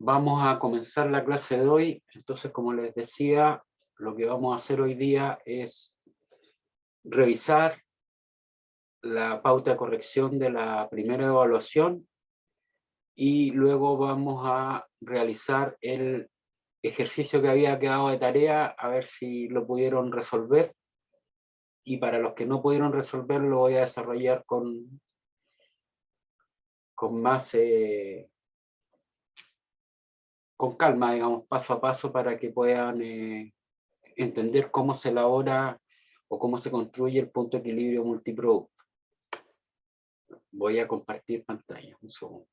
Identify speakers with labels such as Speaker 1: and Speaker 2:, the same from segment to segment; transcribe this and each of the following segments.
Speaker 1: Vamos a comenzar la clase de hoy. Entonces, como les decía, lo que vamos a hacer hoy día es revisar la pauta de corrección de la primera evaluación y luego vamos a realizar el ejercicio que había quedado de tarea, a ver si lo pudieron resolver. Y para los que no pudieron resolver, lo voy a desarrollar con más... con calma, digamos, paso a paso, para que puedan entender cómo se elabora o cómo se construye el punto de equilibrio multiproducto. Voy a compartir pantalla, un segundo.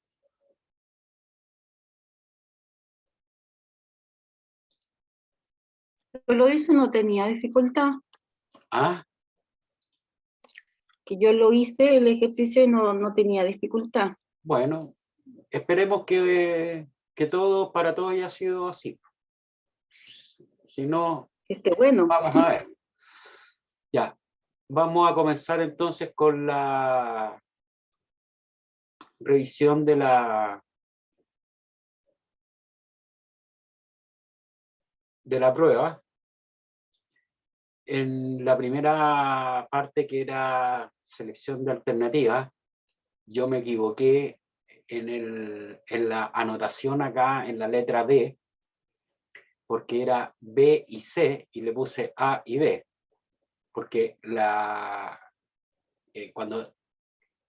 Speaker 2: Yo lo hice, no tenía dificultad.
Speaker 1: Ah,
Speaker 2: Que yo lo hice, el ejercicio, y no tenía dificultad.
Speaker 1: bueno, esperemos que todo para todos haya sido así. Si no,
Speaker 2: Bueno.
Speaker 1: vamos a ver. Ya, vamos a comenzar entonces con la revisión de la prueba. En la primera parte, que era selección de alternativas, yo me equivoqué en la anotación acá en la letra B, porque era B y C, y le puse A y B, porque cuando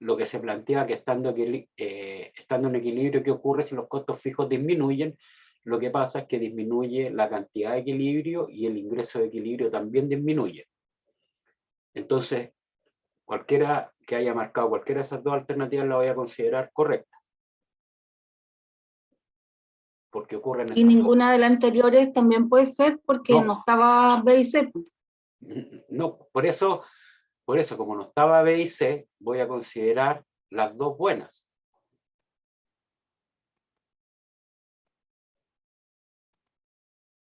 Speaker 1: lo que se plantea que estando en equilibrio, ¿qué ocurre si los costos fijos disminuyen? Lo que pasa es que disminuye la cantidad de equilibrio y el ingreso de equilibrio también disminuye. Entonces, cualquiera que haya marcado cualquiera de esas dos alternativas la voy a considerar correcta. Porque ocurren
Speaker 2: Y
Speaker 1: esas
Speaker 2: ninguna de las anteriores también puede ser, porque no estaba B y C.
Speaker 1: No, por eso, como no estaba B y C, voy a considerar las dos buenas.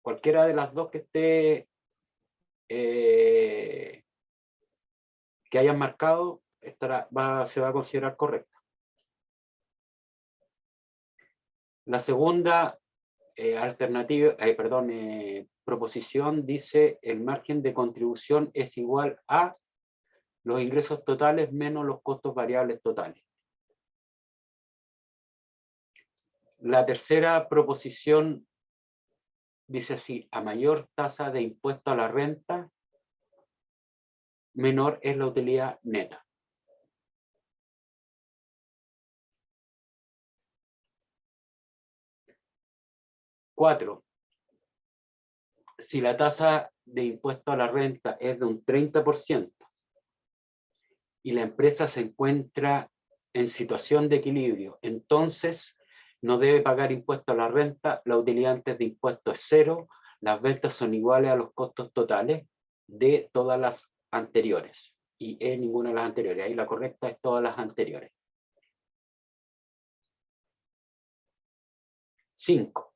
Speaker 1: Cualquiera de las dos que esté, que hayan marcado, se va a considerar correcta. La segunda proposición dice: el margen de contribución es igual a los ingresos totales menos los costos variables totales. La tercera proposición dice así: a mayor tasa de impuesto a la renta, menor es la utilidad neta. Cuatro, si la tasa de impuesto a la renta es de un 30% y la empresa se encuentra en situación de equilibrio, entonces no debe pagar impuesto a la renta, la utilidad antes de impuesto es cero, las ventas son iguales a los costos totales de todas las anteriores, y en ninguna de las anteriores. Ahí la correcta es todas las anteriores. 5.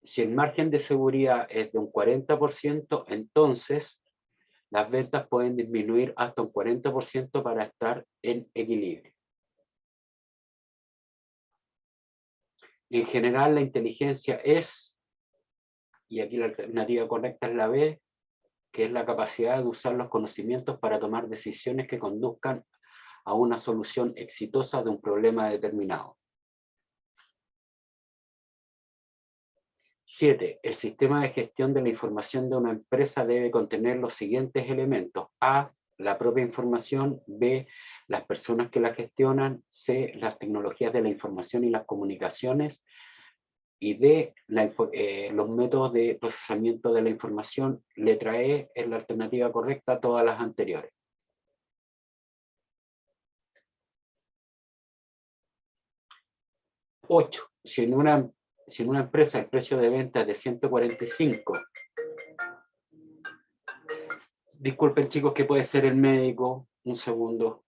Speaker 1: Si el margen de seguridad es de un 40%, entonces las ventas pueden disminuir hasta un 40% para estar en equilibrio. En general, la inteligencia es, y aquí la alternativa correcta es la B, que es la capacidad de usar los conocimientos para tomar decisiones que conduzcan a una solución exitosa de un problema determinado. 7. El sistema de gestión de la información de una empresa debe contener los siguientes elementos: A, la propia información; B, las personas que la gestionan; C, las tecnologías de la información y las comunicaciones; y D, los métodos de procesamiento de la información. Letra E es la alternativa correcta a todas las anteriores. 8. Si en una empresa el precio de venta es de 145, disculpen chicos, que puede ser el médico, un segundo.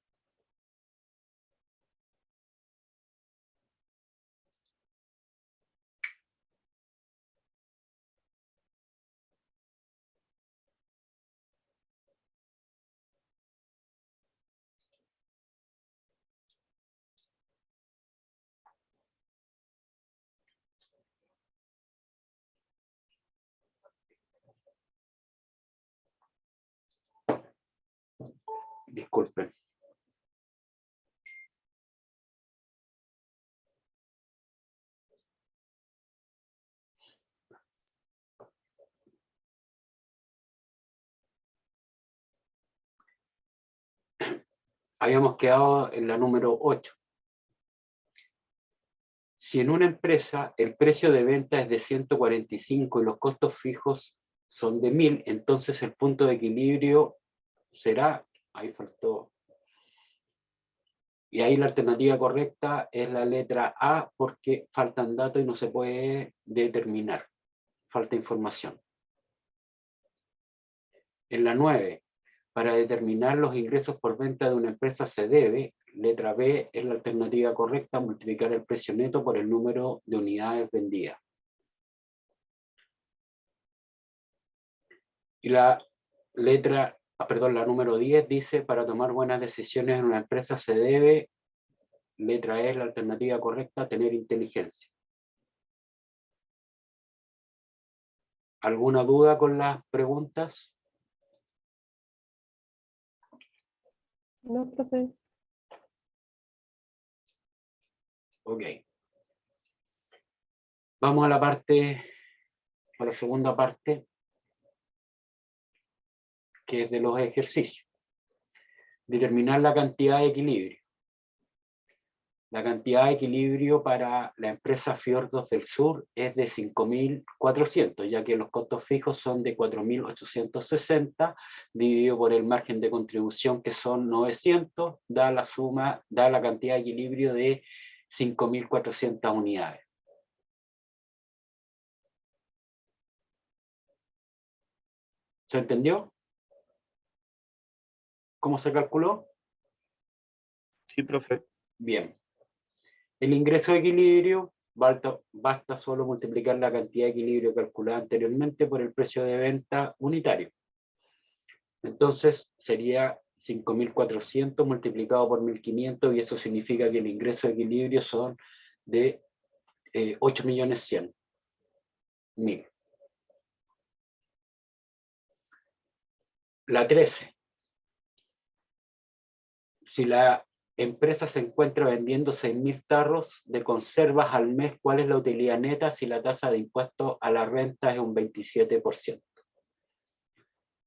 Speaker 1: Disculpen. Habíamos quedado en la número 8. Si en una empresa el precio de venta es de 145 y los costos fijos son de 1000, entonces el punto de equilibrio será, ahí faltó, y ahí la alternativa correcta es la letra A porque faltan datos y no se puede determinar, falta información. En la 9, para determinar los ingresos por venta de una empresa se debe, letra B es la alternativa correcta, multiplicar el precio neto por el número de unidades vendidas. Y la letra, la número 10 dice, para tomar buenas decisiones en una empresa se debe, letra E es la alternativa correcta, tener inteligencia. ¿Alguna duda con las preguntas?
Speaker 3: No, profe.
Speaker 1: Ok. Vamos a la segunda parte, que es de los ejercicios. Determinar la cantidad de equilibrio. La cantidad de equilibrio para la empresa Fiordos del Sur es de 5.400, ya que los costos fijos son de 4.860, dividido por el margen de contribución que son 900, da la cantidad de equilibrio de 5.400 unidades. ¿Se entendió? ¿Cómo se calculó?
Speaker 4: Sí, profe.
Speaker 1: Bien. El ingreso de equilibrio, basta solo multiplicar la cantidad de equilibrio calculada anteriormente por el precio de venta unitario. Entonces sería 5.400 multiplicado por 1.500 y eso significa que el ingreso de equilibrio son de 8.100.000. La 13. Si la empresa se encuentra vendiendo 6.000 tarros de conservas al mes, ¿cuál es la utilidad neta si la tasa de impuesto a la renta es un 27%?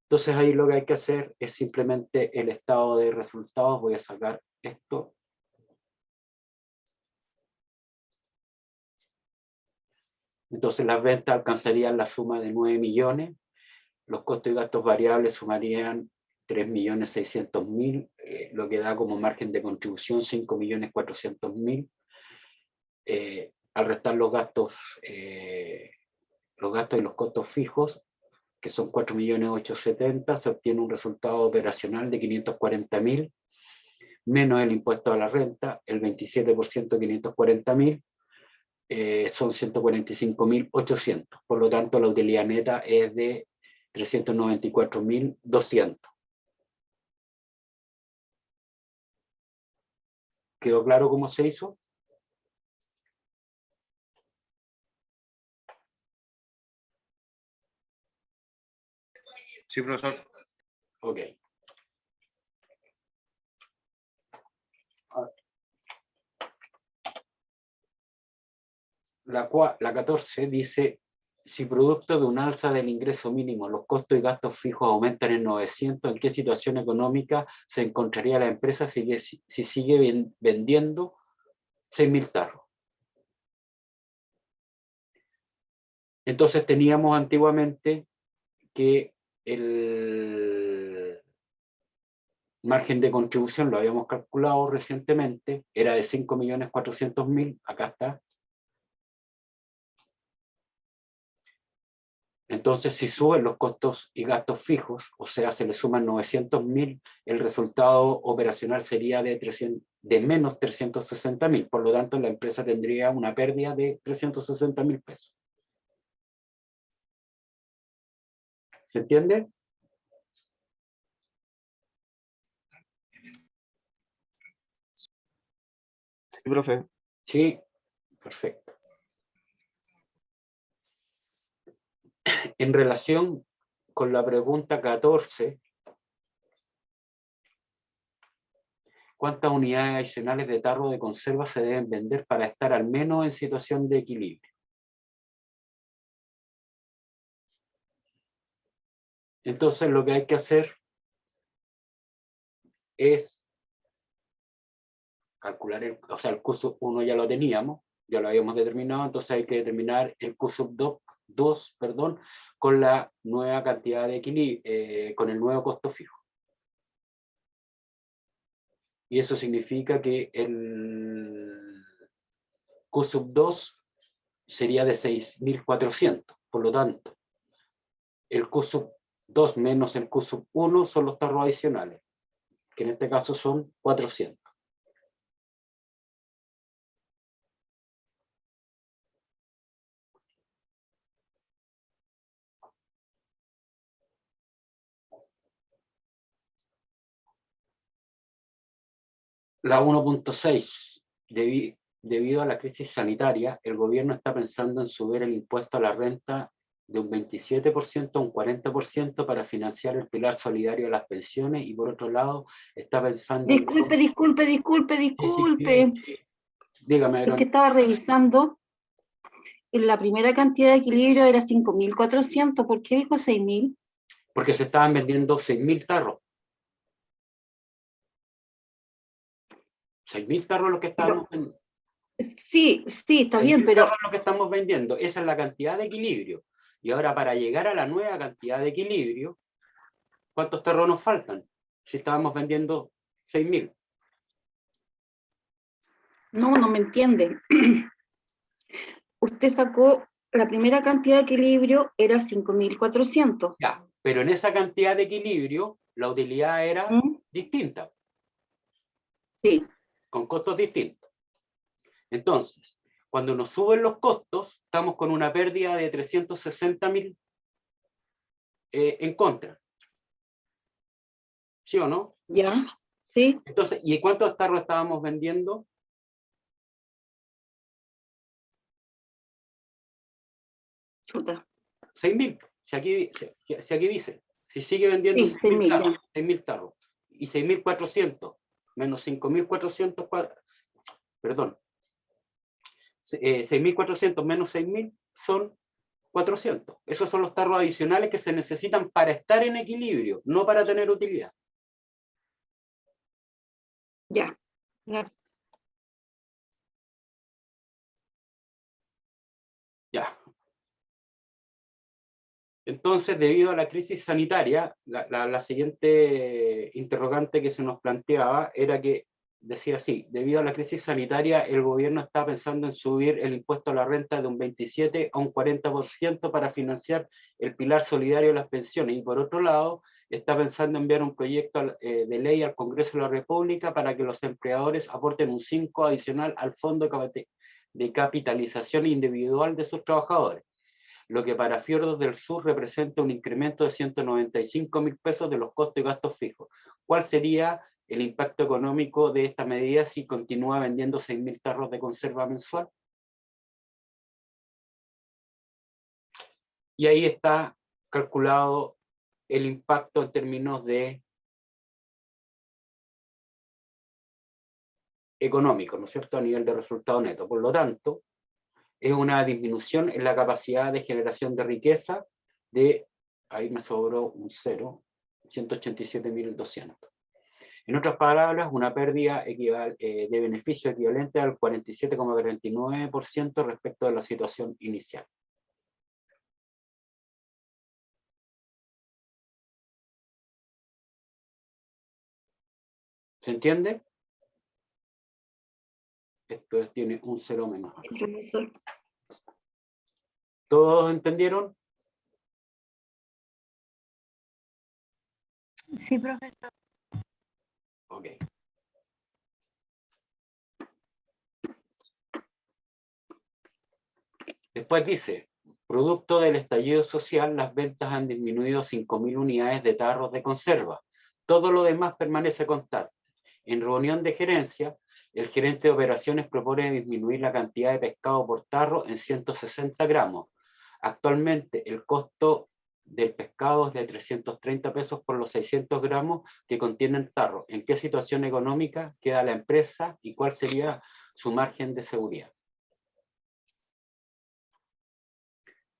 Speaker 1: Entonces ahí lo que hay que hacer es simplemente el estado de resultados. Voy a sacar esto. Entonces las ventas alcanzarían la suma de 9 millones. Los costos y gastos variables sumarían 3.600.000, lo que da como margen de contribución 5.400.000. Al restar los gastos y los costos fijos, que son 4.870.000, se obtiene un resultado operacional de 540.000, menos el impuesto a la renta, el 27% de 540.000, son 145.800. Por lo tanto, la utilidad neta es de 394.200. ¿Quedó claro cómo se hizo?
Speaker 4: Sí, profesor.
Speaker 1: Ok. La 14 dice, si producto de un alza del ingreso mínimo los costos y gastos fijos aumentan en 900, ¿en qué situación económica se encontraría la empresa si sigue vendiendo 6.000 tarros? Entonces teníamos antiguamente que el margen de contribución, lo habíamos calculado recientemente, era de 5.400.000, acá está. Entonces, si suben los costos y gastos fijos, o sea, se le suman 900.000, el resultado operacional sería de menos 360.000. Por lo tanto, la empresa tendría una pérdida de 360.000 pesos. ¿Se entiende?
Speaker 4: Sí, profe.
Speaker 1: Sí, perfecto. En relación con la pregunta 14, ¿cuántas unidades adicionales de tarro de conserva se deben vender para estar al menos en situación de equilibrio? Entonces lo que hay que hacer es calcular, el curso 1 ya lo teníamos, ya lo habíamos determinado, entonces hay que determinar el curso 2, con la nueva cantidad de equilibrio, con el nuevo costo fijo. Y eso significa que el Q2 sería de 6.400. Por lo tanto, el Q2 menos el Q1 son los tarros adicionales, que en este caso son 400. La 1.6, debido a la crisis sanitaria, el gobierno está pensando en subir el impuesto a la renta de un 27% a un 40% para financiar el pilar solidario de las pensiones, y por otro lado está pensando...
Speaker 2: Disculpe.
Speaker 1: Dígame,
Speaker 2: Es
Speaker 1: Aaron.
Speaker 2: que estaba revisando, en la primera cantidad de equilibrio era 5.400, ¿por qué dijo 6.000?
Speaker 1: Porque se estaban vendiendo 6.000 tarros. 6.000 tarros lo que estábamos vendiendo.
Speaker 2: Sí, está bien, pero...
Speaker 1: Tarros lo que estamos vendiendo, esa es la cantidad de equilibrio. Y ahora, para llegar a la nueva cantidad de equilibrio, ¿cuántos tarros nos faltan? Si estábamos vendiendo 6.000.
Speaker 2: No me entiende. Usted sacó, la primera cantidad de equilibrio era 5.400.
Speaker 1: Ya, pero en esa cantidad de equilibrio, la utilidad era distinta.
Speaker 2: Sí.
Speaker 1: Con costos distintos. Entonces, cuando nos suben los costos, estamos con una pérdida de 360.000 en contra. ¿Sí o no?
Speaker 2: Ya, sí.
Speaker 1: Entonces, ¿y cuántos tarros estábamos vendiendo?
Speaker 2: Chuta.
Speaker 1: 6.000. Si aquí dice, si sigue vendiendo
Speaker 2: Sí, 6.000,
Speaker 1: tarros,
Speaker 2: ya.
Speaker 1: 6.000 tarros, y 6.400 menos 5.400, perdón, 6.400 menos 6.000 son 400. Esos son los tarros adicionales que se necesitan para estar en equilibrio, no para tener utilidad.
Speaker 2: Ya. Gracias.
Speaker 1: Ya. Entonces, debido a la crisis sanitaria, la siguiente interrogante que se nos planteaba era que, decía así, debido a la crisis sanitaria, el gobierno está pensando en subir el impuesto a la renta de un 27 a un 40% para financiar el pilar solidario de las pensiones, y por otro lado, está pensando en enviar un proyecto de ley al Congreso de la República para que los empleadores aporten un 5 adicional al fondo de capitalización individual de sus trabajadores, lo que para Fiordos del Sur representa un incremento de 195.000 pesos de los costos y gastos fijos. ¿Cuál sería el impacto económico de esta medida si continúa vendiendo 6.000 tarros de conserva mensual? Y ahí está calculado el impacto en términos de económico, ¿no es cierto?, a nivel de resultado neto. Por lo tanto, es una disminución en la capacidad de generación de riqueza de, ahí me sobró un 0, 187.200. En otras palabras, una pérdida de beneficio equivalente al 47,49% respecto de la situación inicial. ¿Se entiende? Esto tiene un 0 menos.
Speaker 2: Profesor.
Speaker 1: ¿Todos entendieron?
Speaker 3: Sí, profesor.
Speaker 1: Ok. Después dice, producto del estallido social, las ventas han disminuido 5.000 unidades de tarros de conserva. Todo lo demás permanece constante. En reunión de gerencia, el gerente de operaciones propone disminuir la cantidad de pescado por tarro en 160 gramos. Actualmente, el costo del pescado es de 330 pesos por los 600 gramos que contiene el tarro. ¿En qué situación económica queda la empresa y cuál sería su margen de seguridad?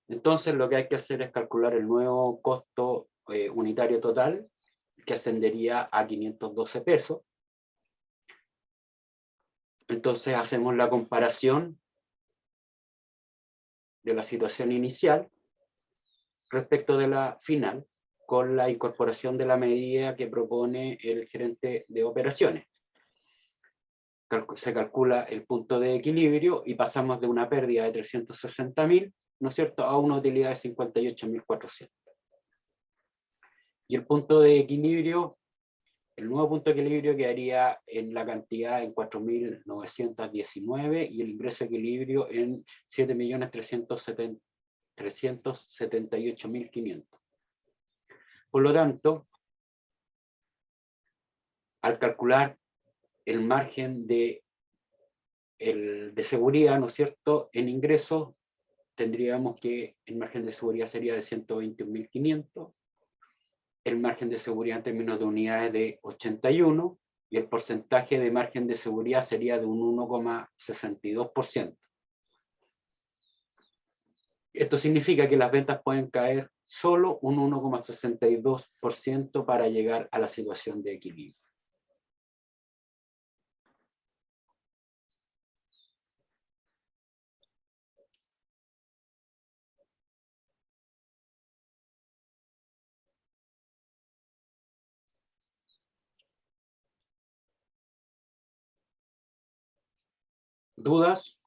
Speaker 1: Entonces lo que hay que hacer es calcular el nuevo costo unitario total, que ascendería a 512 pesos. Entonces hacemos la comparación de la situación inicial respecto de la final, con la incorporación de la medida que propone el gerente de operaciones. Se calcula el punto de equilibrio y pasamos de una pérdida de 360.000, ¿no es cierto?, a una utilidad de 58.400. Y el punto de equilibrio, el nuevo punto de equilibrio quedaría en la cantidad en 4.919 y el ingreso de equilibrio en 7.378.500. Por lo tanto, al calcular el margen de seguridad, ¿no es cierto?, en ingresos, tendríamos que el margen de seguridad sería de 121.500, el margen de seguridad en términos de unidades de 81, y el porcentaje de margen de seguridad sería de un 1,62%. Esto significa que las ventas pueden caer solo un 1,62% para llegar a la situación de equilibrio. ¿Dudas?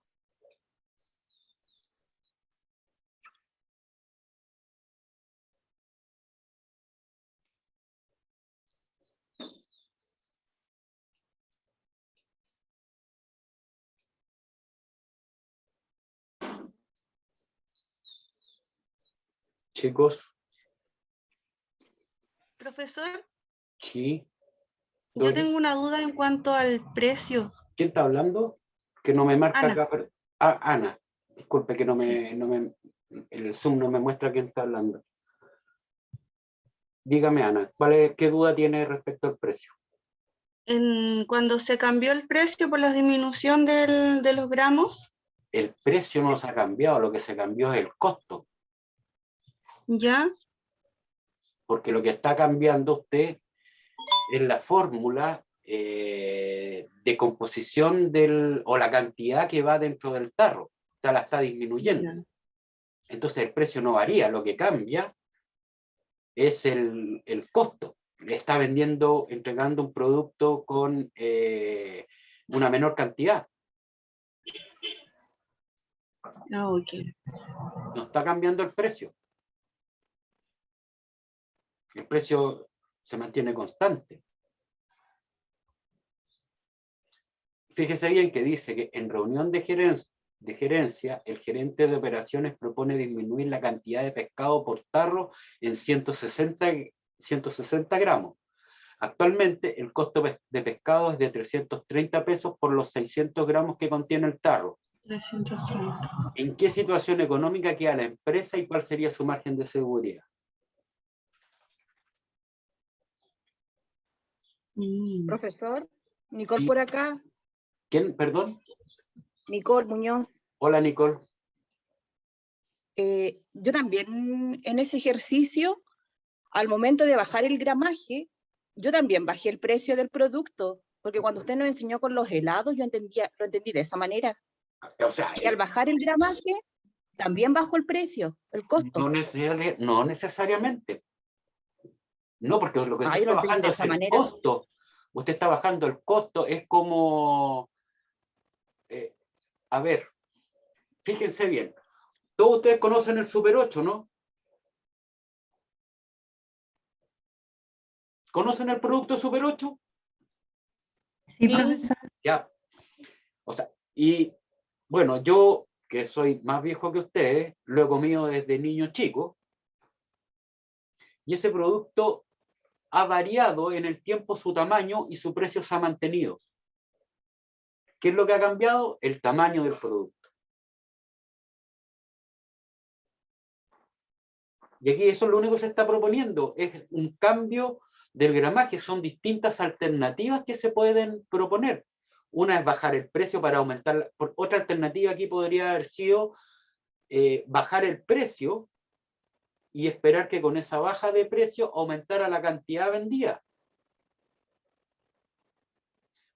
Speaker 1: Chicos,
Speaker 5: Profesor,
Speaker 1: sí.
Speaker 5: yo
Speaker 1: Doris,
Speaker 5: tengo una duda en cuanto al precio.
Speaker 1: ¿quién está hablando? Que no me marca
Speaker 5: Ana.
Speaker 1: acá. Ana. Disculpe que el Zoom no me muestra quién está hablando. Dígame, Ana, ¿qué duda tiene respecto al precio?
Speaker 5: Cuando se cambió el precio por la disminución de los gramos,
Speaker 1: El precio no se ha cambiado, lo que se cambió es el costo,
Speaker 5: ¿ya?
Speaker 1: porque lo que está cambiando usted es la fórmula de composición o la cantidad que va dentro del tarro. Usted la está disminuyendo.
Speaker 5: Ya.
Speaker 1: Entonces el precio no varía, lo que cambia es el costo. Le está entregando un producto con una menor cantidad.
Speaker 5: Ah, ok.
Speaker 1: No está cambiando el precio. El precio se mantiene constante. Fíjese bien que dice que en reunión de gerencia, el gerente de operaciones propone disminuir la cantidad de pescado por tarro en 160 gramos. Actualmente el costo de pescado es de 330 pesos por los 600 gramos que contiene el tarro.
Speaker 5: 330.
Speaker 1: ¿En qué situación económica queda la empresa y cuál sería su margen de seguridad?
Speaker 6: Profesor, Nicole
Speaker 1: Sí.
Speaker 6: por acá,
Speaker 1: ¿Quién? Perdón.
Speaker 6: Nicole Muñoz.
Speaker 1: Hola, Nicole.
Speaker 6: Yo también en ese ejercicio, al momento de bajar el gramaje, yo también bajé el precio del producto, porque cuando usted nos enseñó con los helados, lo entendí de esa manera.
Speaker 1: O sea,
Speaker 6: Y al bajar el gramaje, también bajó el precio, el costo.
Speaker 1: no necesariamente. No, porque lo que usted
Speaker 6: Yo
Speaker 1: está
Speaker 6: lo entendí
Speaker 1: bajando
Speaker 6: de
Speaker 1: es
Speaker 6: esa
Speaker 1: el
Speaker 6: manera.
Speaker 1: costo. Usted está bajando el costo, es como... a ver, fíjense bien. Todos ustedes conocen el Super 8, ¿no? ¿Conocen el producto Super 8?
Speaker 3: Sí,
Speaker 6: Sí.
Speaker 3: profesor.
Speaker 1: Ya. O sea, y bueno, yo que soy más viejo que ustedes, lo he comido desde niño chico, y ese producto ha variado en el tiempo su tamaño y su precio se ha mantenido. ¿Qué es lo que ha cambiado? El tamaño del producto. Y aquí eso es lo único que se está proponiendo, es un cambio del gramaje, son distintas alternativas que se pueden proponer. Una es bajar el precio para aumentar, otra alternativa aquí podría haber sido bajar el precio y esperar que con esa baja de precio aumentara la cantidad vendida.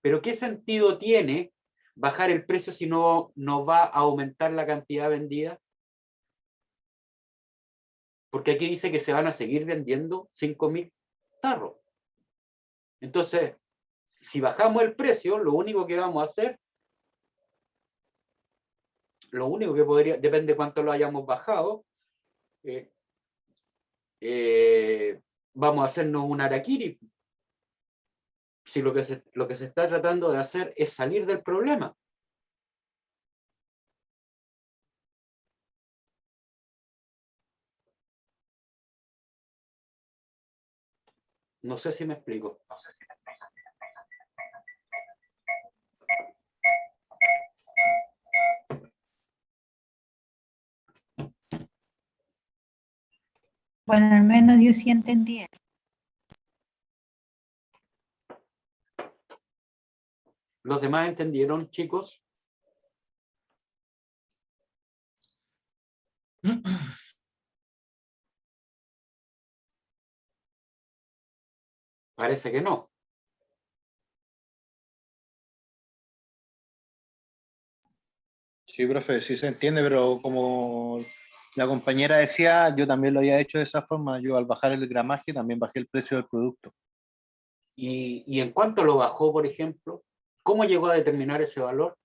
Speaker 1: Pero ¿qué sentido tiene bajar el precio si no va a aumentar la cantidad vendida? Porque aquí dice que se van a seguir vendiendo 5.000 tarros. Entonces, si bajamos el precio, lo único que vamos a hacer, lo único que podría, depende de cuánto lo hayamos bajado, vamos a hacernos un harakiri. Si lo que se está tratando de hacer es salir del problema. No sé si me explico.
Speaker 7: Bueno, al menos yo sí entendí eso.
Speaker 1: ¿Los demás entendieron, chicos? Parece que no.
Speaker 4: Sí, profe, sí se entiende, pero como la compañera decía, yo también lo había hecho de esa forma. Yo al bajar el gramaje también bajé el precio del producto.
Speaker 1: ¿Y en cuánto lo bajó, por ejemplo? ¿Cómo llegó a determinar ese valor?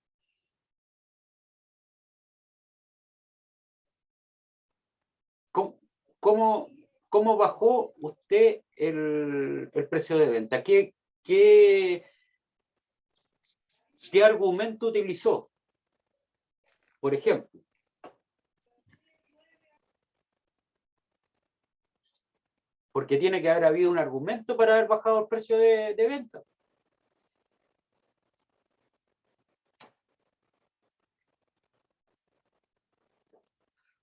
Speaker 1: ¿Cómo bajó usted el precio de venta? ¿Qué argumento utilizó? Por ejemplo. Porque tiene que haber habido un argumento para haber bajado el precio de venta.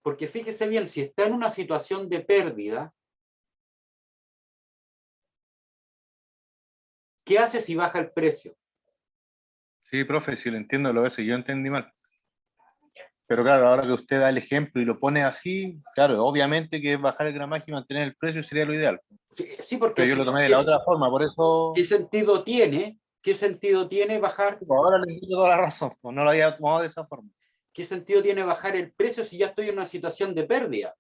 Speaker 1: Porque fíjese bien, si está en una situación de pérdida, ¿qué hace si baja el precio?
Speaker 4: Sí, profe, sí lo entiendo, lo ves, yo entendí mal. Pero claro, ahora que usted da el ejemplo y lo pone así, claro, obviamente que bajar el gramaje y mantener el precio sería lo ideal.
Speaker 1: Sí, porque
Speaker 4: Pero yo lo tomé de la otra forma, por eso...
Speaker 1: ¿qué sentido tiene bajar?
Speaker 4: Ahora le entiendo toda la razón, pues no lo había tomado de esa forma.
Speaker 1: ¿Qué sentido tiene bajar el precio si ya estoy en una situación de pérdida?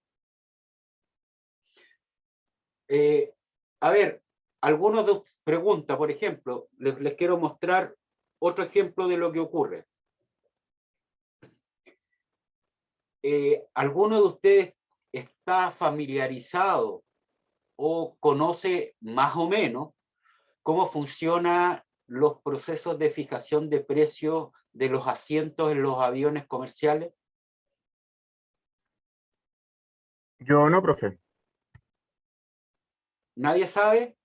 Speaker 1: A ver, algunos de preguntas, por ejemplo, les quiero mostrar otro ejemplo de lo que ocurre. ¿Alguno de ustedes está familiarizado o conoce más o menos cómo funcionan los procesos de fijación de precios de los asientos en los aviones comerciales?
Speaker 4: Yo no, profe.
Speaker 1: ¿Nadie sabe?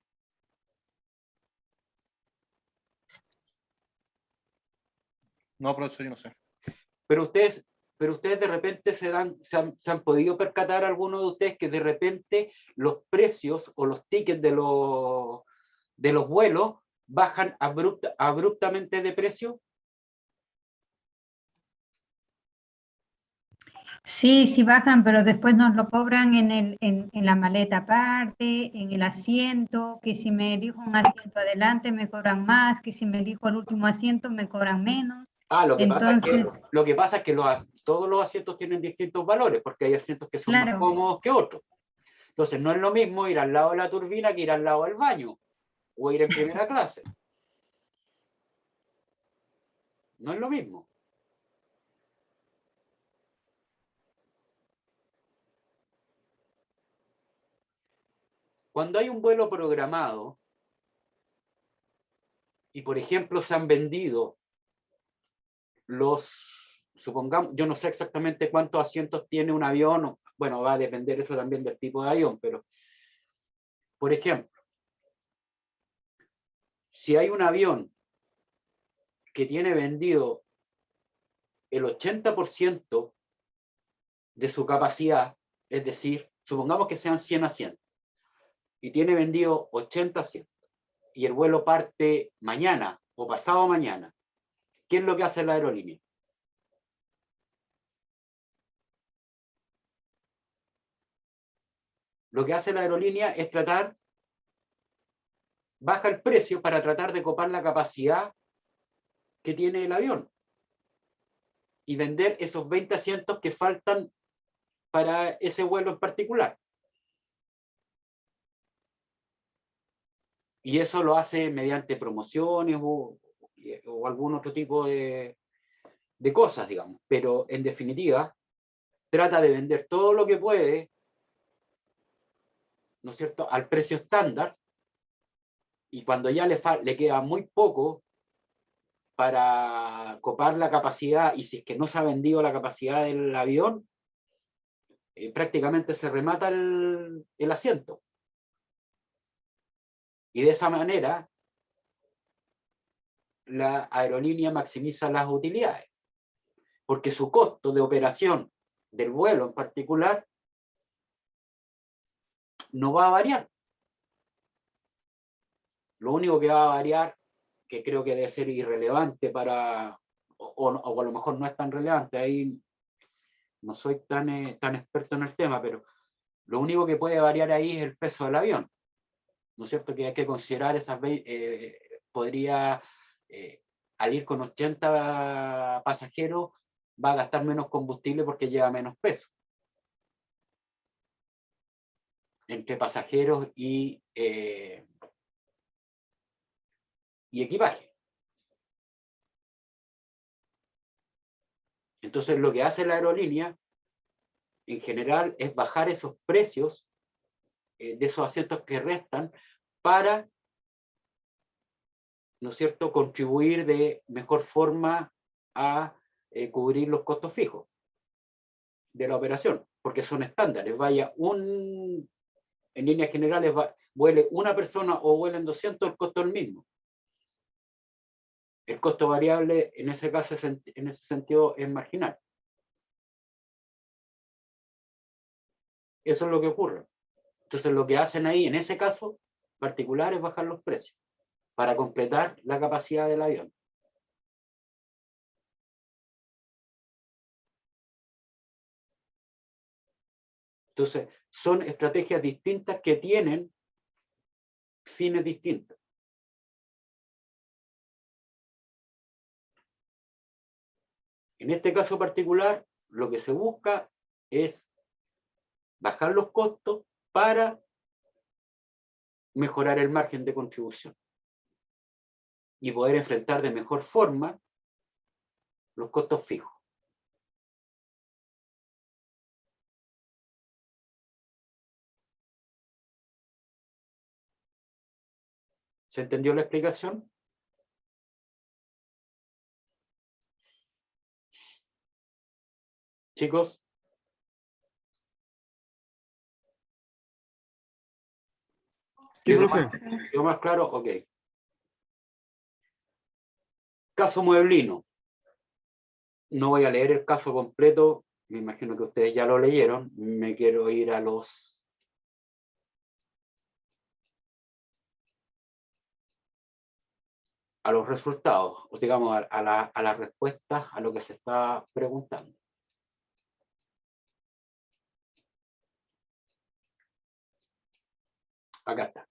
Speaker 4: No, profesor, yo no sé.
Speaker 1: Pero ustedes de repente se han podido percatar, algunos de ustedes, que de repente los precios o los tickets de los vuelos bajan abruptamente de precio.
Speaker 7: Sí, sí bajan, pero después nos lo cobran en la maleta aparte, en el asiento, que si me elijo un asiento adelante me cobran más, que si me elijo el último asiento me cobran menos.
Speaker 1: Lo que
Speaker 7: Entonces,
Speaker 1: pasa es que todos los asientos tienen distintos valores, porque hay asientos que son más
Speaker 7: claro,
Speaker 1: cómodos que otros. Entonces no es lo mismo ir al lado de la turbina que ir al lado del baño, o ir en primera clase. No es lo mismo. Cuando hay un vuelo programado, y por ejemplo se han vendido supongamos, yo no sé exactamente cuántos asientos tiene un avión, bueno, va a depender eso también del tipo de avión, pero por ejemplo, si hay un avión que tiene vendido el 80% de su capacidad, es decir, supongamos que sean 100 asientos, y tiene vendido 80 asientos, y el vuelo parte mañana o pasado mañana, ¿qué es lo que hace la aerolínea? Lo que hace la aerolínea es baja el precio para tratar de copar la capacidad que tiene el avión y vender esos 20 asientos que faltan para ese vuelo en particular. Y eso lo hace mediante promociones o algún otro tipo de cosas, digamos. Pero en definitiva, trata de vender todo lo que puede, ¿no es cierto?, al precio estándar, y cuando ya le queda muy poco para copar la capacidad, y si es que no se ha vendido la capacidad del avión, prácticamente se remata el asiento. Y de esa manera, la aerolínea maximiza las utilidades, porque su costo de operación del vuelo en particular no va a variar. Lo único que va a variar, que creo que debe ser irrelevante o a lo mejor no es tan relevante, ahí no soy tan experto en el tema, pero lo único que puede variar ahí es el peso del avión, ¿no es cierto? Que hay que considerar podría, al ir con 80 pasajeros, va a gastar menos combustible porque lleva menos peso entre pasajeros y equipaje. Entonces lo que hace la aerolínea en general es bajar esos precios de esos asientos que restan para, ¿no es cierto?, contribuir de mejor forma a cubrir los costos fijos de la operación, porque son estándares. Vaya en líneas generales, vuele una persona o vuelen 200, el costo es el mismo. El costo variable en ese caso, en ese sentido, es marginal. Eso es lo que ocurre. Entonces lo que hacen ahí, en ese caso particular, es bajar los precios para completar la capacidad del avión. Entonces, son estrategias distintas que tienen fines distintos. En este caso particular, lo que se busca es bajar los costos para mejorar el margen de contribución y poder enfrentar de mejor forma los costos fijos. ¿Se entendió la explicación? Chicos.
Speaker 8: Sí, profe.
Speaker 1: ¿Quedó más claro? Ok. Caso Mueblino. No voy a leer el caso completo, me imagino que ustedes ya lo leyeron. Me quiero ir a los resultados, o digamos a las respuestas a lo que se está preguntando. Acá está.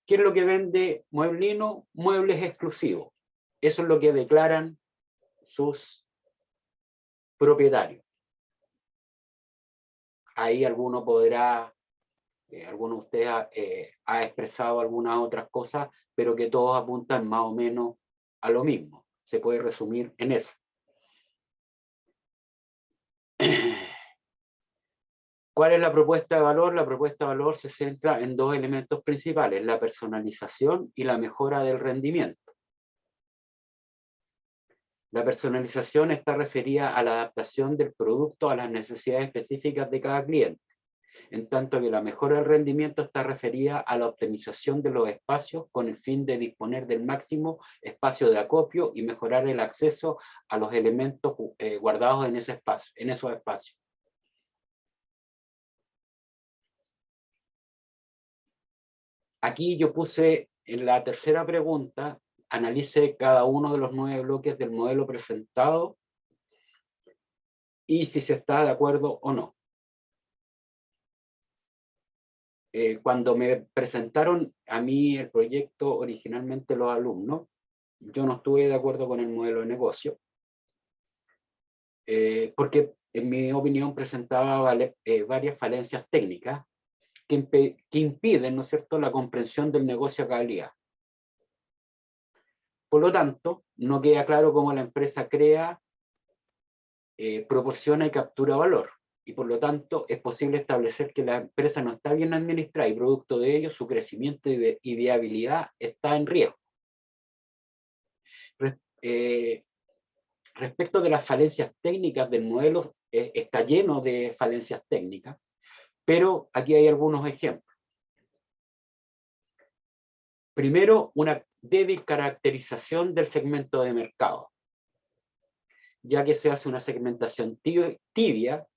Speaker 1: ¿Qué es lo que vende Mueblino? Muebles exclusivos. Eso es lo que declaran sus propietarios. Ahí alguno de ustedes ha expresado algunas otras cosas, pero que todos apuntan más o menos a lo mismo. Se puede resumir en eso. ¿Cuál es la propuesta de valor? La propuesta de valor se centra en dos elementos principales: la personalización y la mejora del rendimiento. La personalización está referida a la adaptación del producto a las necesidades específicas de cada cliente, en tanto que la mejora del rendimiento está referida a la optimización de los espacios con el fin de disponer del máximo espacio de acopio y mejorar el acceso a los elementos guardados en esos espacios. aquí yo puse en la tercera pregunta, analice cada uno de los 9 bloques del modelo presentado y si se está de acuerdo o no. Cuando me presentaron a mí el proyecto originalmente los alumnos, yo no estuve de acuerdo con el modelo de negocio, porque en mi opinión presentaba varias falencias técnicas que impiden, ¿no es cierto?, la comprensión del negocio a cabalidad. Por lo tanto, no queda claro cómo la empresa crea, proporciona y captura valor. Y por lo tanto, es posible establecer que la empresa no está bien administrada y producto de ello, su crecimiento y viabilidad está en riesgo. Respecto de las falencias técnicas del modelo, está lleno de falencias técnicas, pero aquí hay algunos ejemplos. Primero, una débil caracterización del segmento de mercado, ya que se hace una segmentación tibia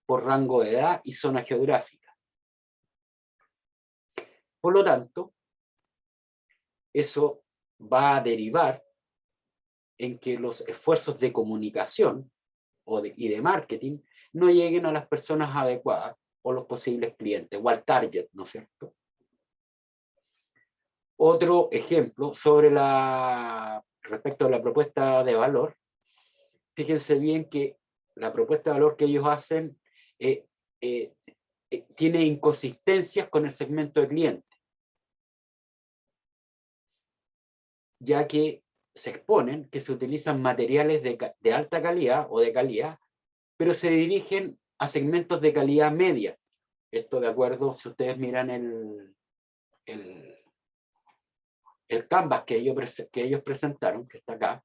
Speaker 1: por rango de edad y zona geográfica. Por lo tanto, eso va a derivar en que los esfuerzos de comunicación y de marketing no lleguen a las personas adecuadas o los posibles clientes, o al target, ¿no es cierto? Otro ejemplo sobre respecto a la propuesta de valor, fíjense bien que la propuesta de valor que ellos hacen tiene inconsistencias con el segmento de cliente, ya que se exponen que se utilizan materiales de alta calidad o de calidad, pero se dirigen a segmentos de calidad media. Esto de acuerdo, si ustedes miran el canvas que ellos presentaron, que está acá,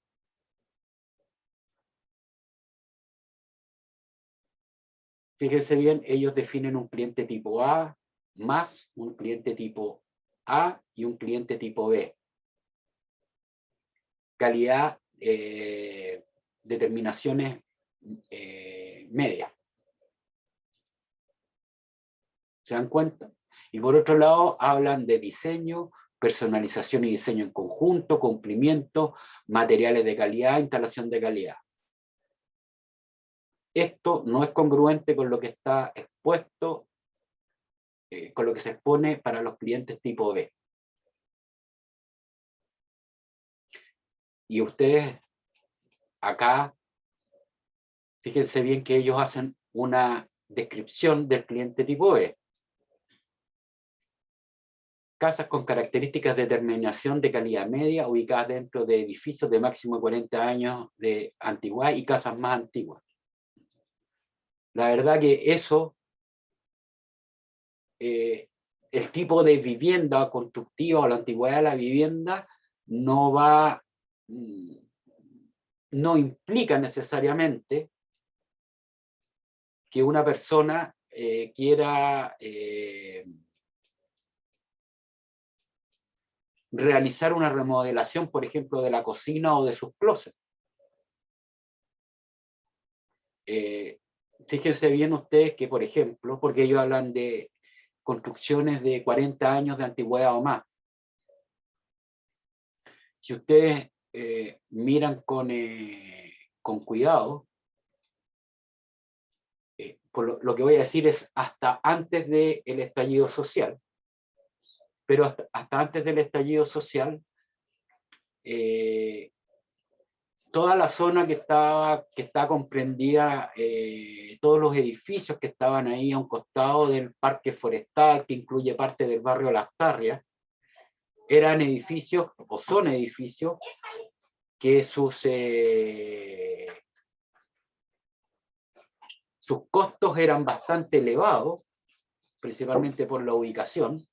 Speaker 1: fíjense bien, ellos definen un cliente tipo A más un cliente tipo A y un cliente tipo B. Calidad, determinaciones medias. ¿Se dan cuenta? Y por otro lado, hablan de diseño, personalización y diseño en conjunto, cumplimiento, materiales de calidad, instalación de calidad. Esto no es congruente con lo que está expuesto, con lo que se expone para los clientes tipo B. Y ustedes acá, fíjense bien que ellos hacen una descripción del cliente tipo B. Casas con características de determinación de calidad media ubicadas dentro de edificios de máximo 40 años de antigüedad y casas más antiguas. La verdad que eso, el tipo de vivienda constructiva o la antigüedad de la vivienda no implica necesariamente que una persona quiera realizar una remodelación, por ejemplo, de la cocina o de sus closets. Fíjense bien ustedes que, por ejemplo, porque ellos hablan de construcciones de 40 años de antigüedad o más. Si ustedes miran con cuidado, lo que voy a decir es hasta antes del estallido social, pero hasta antes del estallido social, toda la zona que está comprendida, todos los edificios que estaban ahí a un costado del parque forestal, que incluye parte del barrio Las Tarrias, eran edificios, o son edificios, que sus costos eran bastante elevados, principalmente por la ubicación,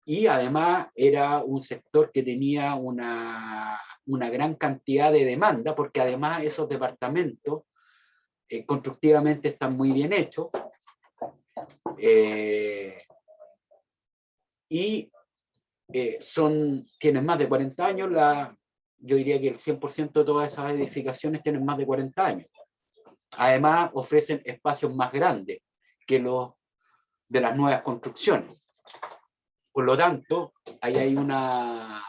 Speaker 1: y además era un sector que tenía una gran cantidad de demanda, porque además esos departamentos constructivamente están muy bien hechos, y tienen más de 40 años, yo diría que el 100% de todas esas edificaciones tienen más de 40 años. Además ofrecen espacios más grandes que los de las nuevas construcciones. Por lo tanto, ahí hay una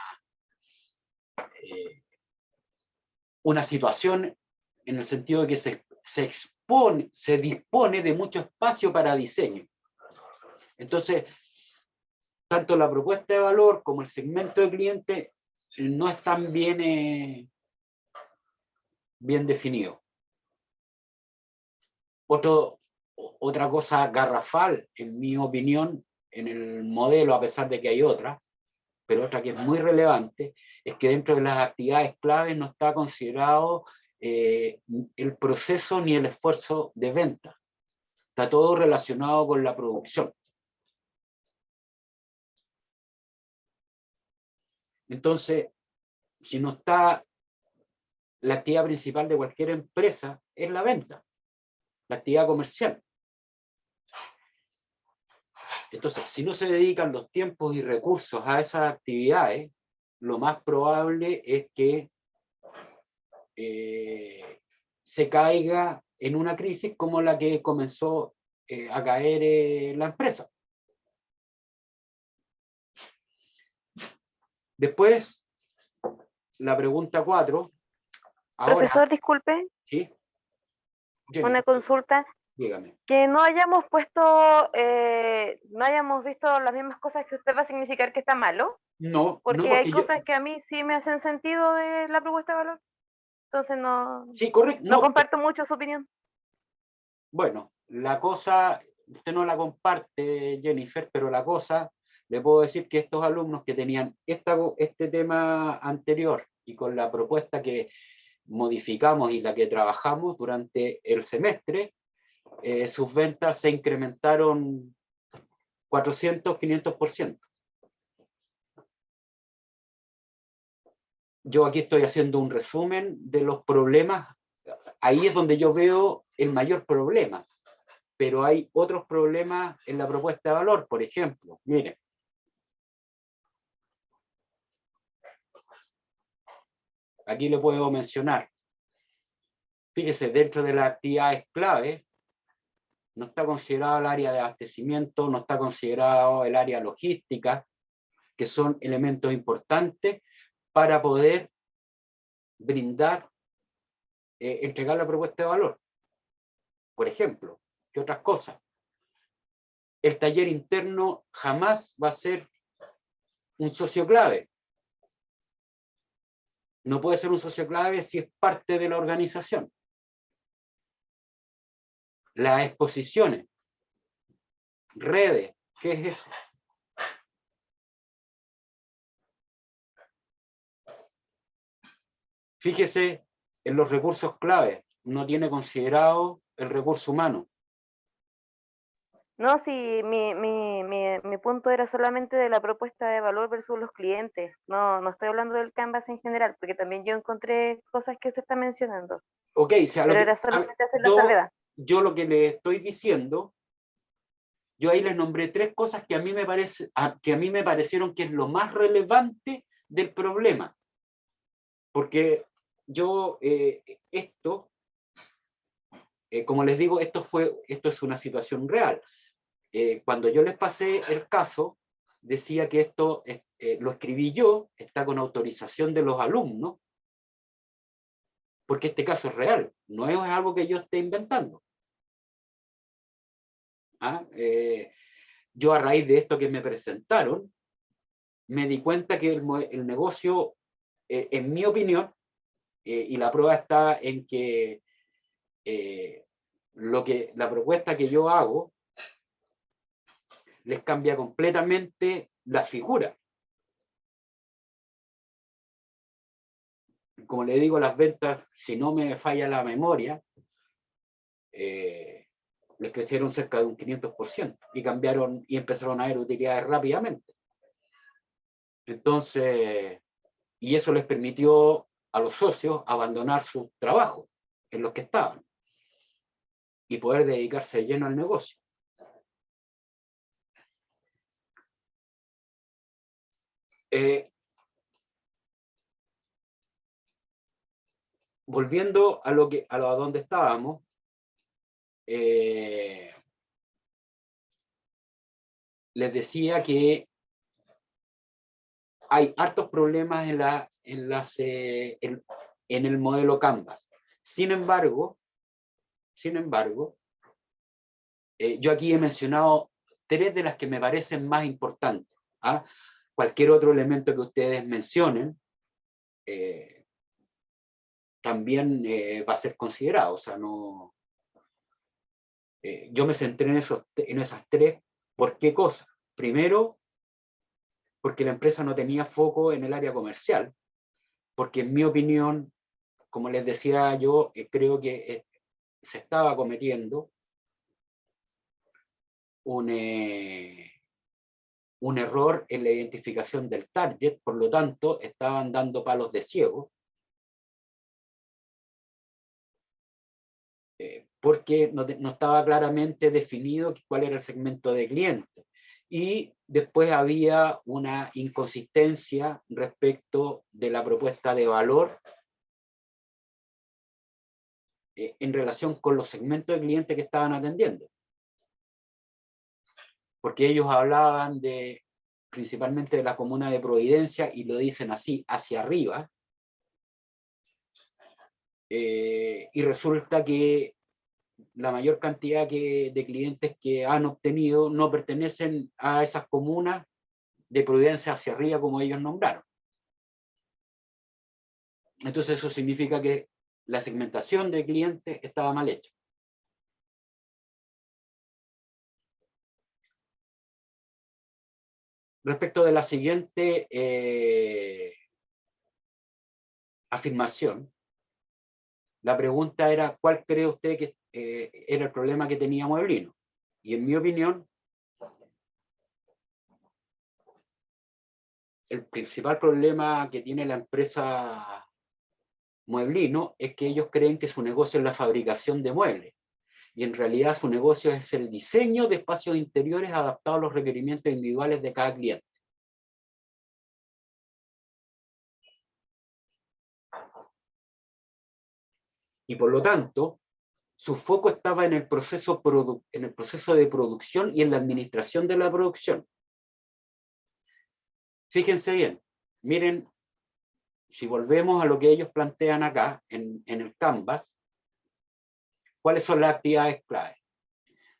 Speaker 1: situación en el sentido de que se dispone de mucho espacio para diseño. Entonces, tanto la propuesta de valor como el segmento de cliente no están bien definidos. Otra cosa garrafal, en mi opinión, en el modelo, a pesar de que hay otra, pero otra que es muy relevante, es que dentro de las actividades claves no está considerado el proceso ni el esfuerzo de venta. Está todo relacionado con la producción. Entonces, si no está, la actividad principal de cualquier empresa es la venta, la actividad comercial. Entonces, si no se dedican los tiempos y recursos a esas actividades, lo más probable es que se caiga en una crisis como la que comenzó a caer la empresa. Después, la pregunta 4. Ahora,
Speaker 3: Profesor, disculpe,
Speaker 1: ¿sí?
Speaker 3: una consulta.
Speaker 1: Dígame.
Speaker 3: Que no hayamos puesto, no hayamos visto las mismas cosas que usted va a significar que está malo,
Speaker 1: No,
Speaker 3: porque
Speaker 1: no,
Speaker 3: hay
Speaker 1: porque
Speaker 3: cosas que a mí sí me hacen sentido de la propuesta de valor. Entonces
Speaker 1: sí, correcto.
Speaker 3: no
Speaker 1: No,
Speaker 3: comparto mucho su opinión.
Speaker 1: bueno, la cosa, usted no la comparte, Jennifer, pero la cosa, le puedo decir que estos alumnos que tenían este tema anterior y con la propuesta que modificamos y la que trabajamos durante el semestre, sus ventas se incrementaron 400, 500%. Yo aquí estoy haciendo un resumen de los problemas. Ahí es donde yo veo el mayor problema. Pero hay otros problemas en la propuesta de valor. Por ejemplo, miren. Aquí le puedo mencionar. Fíjese, dentro de las actividades clave, no está considerado el área de abastecimiento, no está considerado el área logística, que son elementos importantes para poder brindar, entregar la propuesta de valor. Por ejemplo, ¿qué otras cosas? El taller interno jamás va a ser un socio clave. No puede ser un socio clave si es parte de la organización. Las exposiciones, redes, ¿qué es eso? Fíjese en los recursos clave, no tiene considerado el recurso humano.
Speaker 3: No, sí, mi punto era solamente de la propuesta de valor versus los clientes. No estoy hablando del Canvas en general, porque también yo encontré cosas que usted está mencionando.
Speaker 1: Ok, o sea,
Speaker 3: Pero era solamente hacer la salvedad.
Speaker 1: yo lo que le estoy diciendo, yo ahí les nombré 3 cosas que a mí me parecieron que es lo más relevante del problema. Porque yo, como les digo, esto es una situación real. Cuando yo les pasé el caso, decía que esto lo escribí yo, está con autorización de los alumnos, porque este caso es real, no es algo que yo esté inventando. Yo a raíz de esto que me presentaron, me di cuenta que el negocio, en mi opinión, y la prueba está en que la propuesta que yo hago les cambia completamente la figura. Como le digo, las ventas, si no me falla la memoria, les crecieron cerca de un 500% y cambiaron y empezaron a haber utilidades rápidamente. Entonces, y eso les permitió a los socios abandonar sus trabajos en los que estaban y poder dedicarse de lleno al negocio. Volviendo a donde estábamos, les decía que hay hartos problemas en el modelo Canvas. Sin embargo, yo aquí he mencionado 3 de las que me parecen más importantes. ¿Ah? Cualquier otro elemento que ustedes mencionen también va a ser considerado. O sea, no, yo me centré en esas 3. ¿Por qué cosa? Primero, porque la empresa no tenía foco en el área comercial, porque en mi opinión, como les decía yo, creo que se estaba cometiendo un error en la identificación del target, por lo tanto, estaban dando palos de ciego, porque no estaba claramente definido cuál era el segmento de clientes. Y después había una inconsistencia respecto de la propuesta de valor en relación con los segmentos de clientes que estaban atendiendo. Porque ellos hablaban principalmente de la comuna de Providencia, y lo dicen así, hacia arriba, y resulta que la mayor cantidad de clientes que han obtenido no pertenecen a esas comunas de Providencia hacia arriba como ellos nombraron. Entonces eso significa que la segmentación de clientes estaba mal hecha. Respecto de la siguiente afirmación, la pregunta era, ¿cuál cree usted que era el problema que tenía Mueblino? Y en mi opinión, el principal problema que tiene la empresa Mueblino es que ellos creen que su negocio es la fabricación de muebles, y en realidad su negocio es el diseño de espacios interiores adaptados a los requerimientos individuales de cada cliente. Y por lo tanto, su foco estaba en el proceso de producción y en la administración de la producción. Fíjense bien, miren, si volvemos a lo que ellos plantean acá, en el Canvas, ¿cuáles son las actividades clave?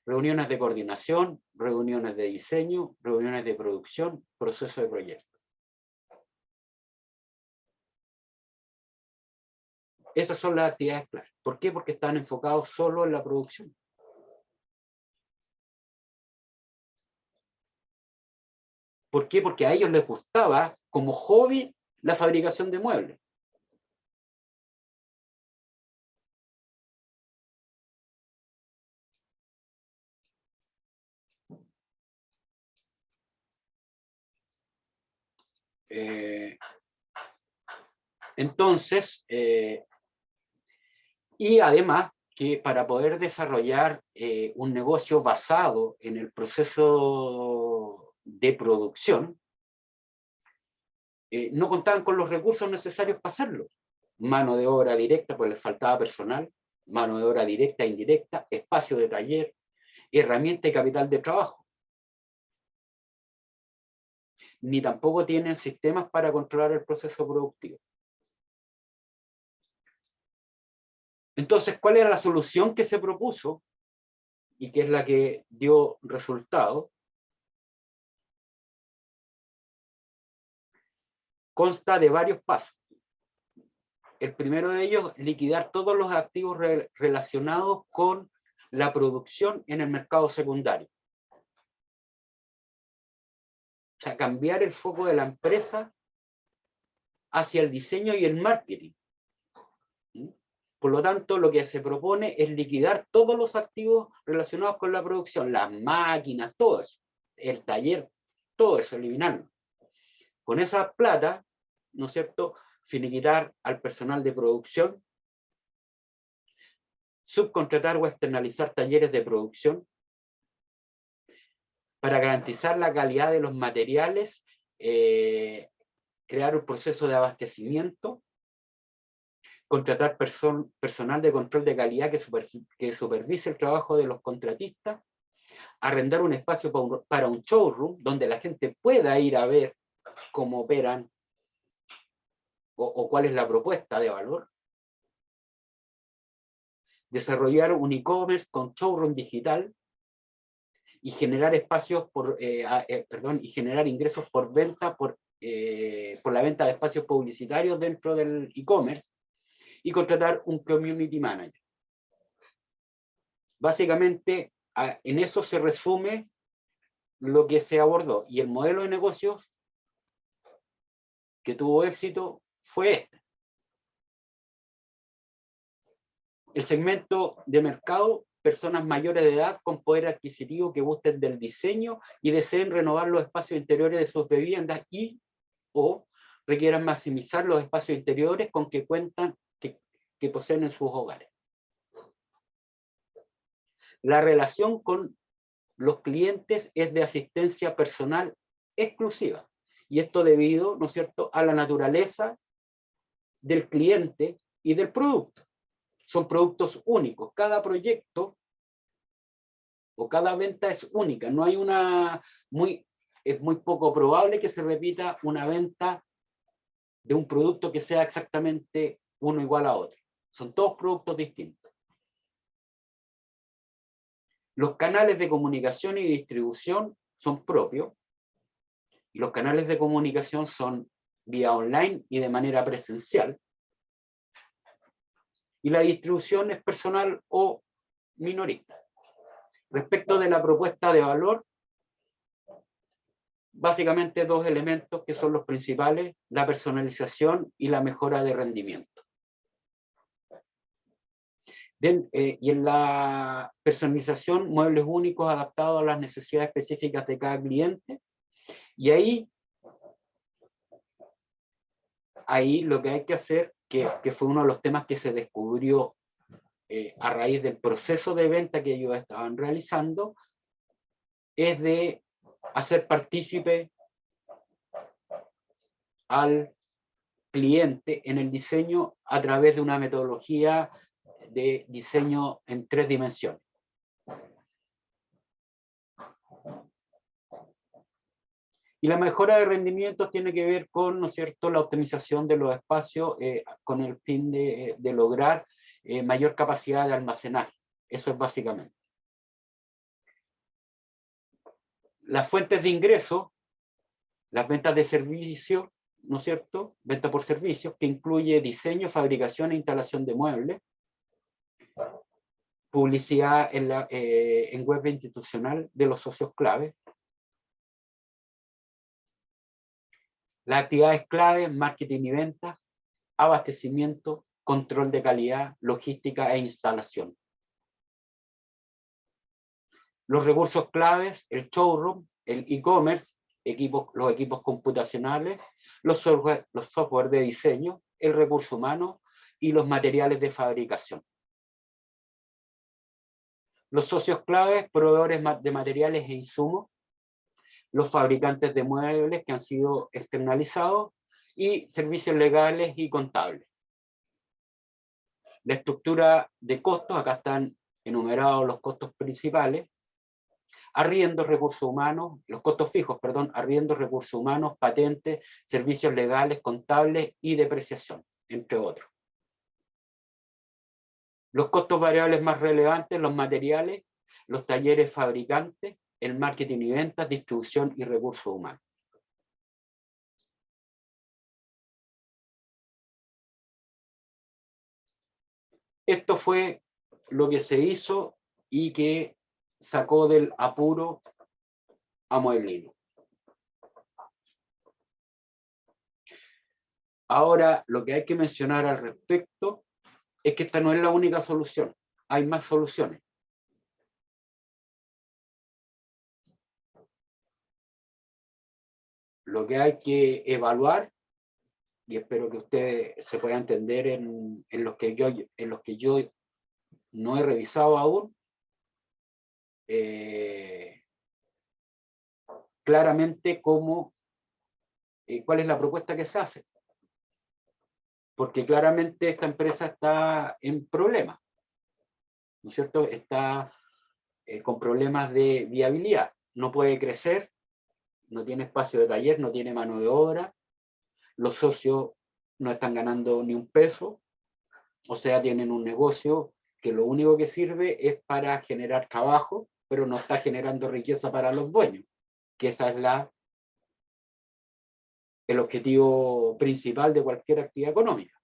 Speaker 1: Reuniones de coordinación, reuniones de diseño, reuniones de producción, proceso de proyecto. Esas son las actividades clave. ¿Por qué? Porque están enfocados solo en la producción. ¿Por qué? Porque a ellos les gustaba como hobby la fabricación de muebles. Entonces, y además que para poder desarrollar un negocio basado en el proceso de producción, no contaban con los recursos necesarios para hacerlo. Mano de obra directa, pues les faltaba personal, mano de obra directa e indirecta, espacio de taller, herramienta y capital de trabajo. Ni tampoco tienen sistemas para controlar el proceso productivo. Entonces, ¿cuál era la solución que se propuso? Y que es la que dio resultado. Consta de varios pasos. El primero de ellos, liquidar todos los activos relacionados con la producción en el mercado secundario. O sea, cambiar el foco de la empresa hacia el diseño y el marketing. Por lo tanto, lo que se propone es liquidar todos los activos relacionados con la producción, las máquinas, todo eso, el taller, todo eso, eliminarlo. Con esa plata, ¿no es cierto?, finiquitar al personal de producción, subcontratar o externalizar talleres de producción, para garantizar la calidad de los materiales, crear un proceso de abastecimiento, contratar personal de control de calidad que supervise el trabajo de los contratistas, arrendar un espacio para un showroom donde la gente pueda ir a ver cómo operan o cuál es la propuesta de valor. Desarrollar un e-commerce con showroom digital y generar espacios y generar ingresos por venta, por la venta de espacios publicitarios dentro del e-commerce, y contratar un community manager. Básicamente, en eso se resume lo que se abordó, y el modelo de negocios que tuvo éxito fue este. El segmento de mercado: personas mayores de edad con poder adquisitivo que gusten del diseño y deseen renovar los espacios interiores de sus viviendas o requieran maximizar los espacios interiores con que cuentan, que poseen en sus hogares. La relación con los clientes es de asistencia personal exclusiva, y esto debido, ¿no es cierto?, a la naturaleza del cliente y del producto. Son productos únicos. Cada proyecto o cada venta es única. No hay es muy poco probable que se repita una venta de un producto que sea exactamente uno igual a otro. Son todos productos distintos. Los canales de comunicación y distribución son propios, y los canales de comunicación son vía online y de manera presencial, y la distribución es personal o minorista. Respecto de la propuesta de valor, básicamente dos elementos que son los principales: la personalización y la mejora de rendimiento. Y en la personalización, muebles únicos adaptados a las necesidades específicas de cada cliente, y ahí lo que hay que hacer, que fue uno de los temas que se descubrió a raíz del proceso de venta que ellos estaban realizando, es de hacer partícipe al cliente en el diseño a través de una metodología de diseño en 3 dimensiones. Y la mejora de rendimiento tiene que ver con, ¿no es cierto?, la optimización de los espacios con el fin de lograr mayor capacidad de almacenaje. Eso es básicamente. Las fuentes de ingreso: las ventas de servicio, ¿no es cierto?, venta por servicios, que incluye diseño, fabricación e instalación de muebles, publicidad en web institucional de los socios clave. Las actividades clave: marketing y ventas, abastecimiento, control de calidad, logística e instalación. Los recursos claves: el showroom, el e-commerce, los equipos computacionales, los software de diseño, el recurso humano y los materiales de fabricación. Los socios claves: proveedores de materiales e insumos, los fabricantes de muebles que han sido externalizados, y servicios legales y contables. La estructura de costos: acá están enumerados los costos principales: arriendos, recursos humanos, los costos fijos, perdón, arriendos, recursos humanos, patentes, servicios legales, contables y depreciación, entre otros. Los costos variables más relevantes: los materiales, los talleres fabricantes, el marketing y ventas, distribución y recursos humanos. Esto fue lo que se hizo y que sacó del apuro a Mueblino. Ahora, lo que hay que mencionar al respecto es que esta no es la única solución. Hay más soluciones. Lo que hay que evaluar, y espero que ustedes se puedan entender en los que yo no he revisado aún, claramente cuál es la propuesta que se hace. Porque claramente esta empresa está en problemas, ¿no es cierto? Está con problemas de viabilidad. No puede crecer, no tiene espacio de taller, no tiene mano de obra, los socios no están ganando ni un peso, o sea, tienen un negocio que lo único que sirve es para generar trabajo, pero no está generando riqueza para los dueños, que esa es el objetivo principal de cualquier actividad económica.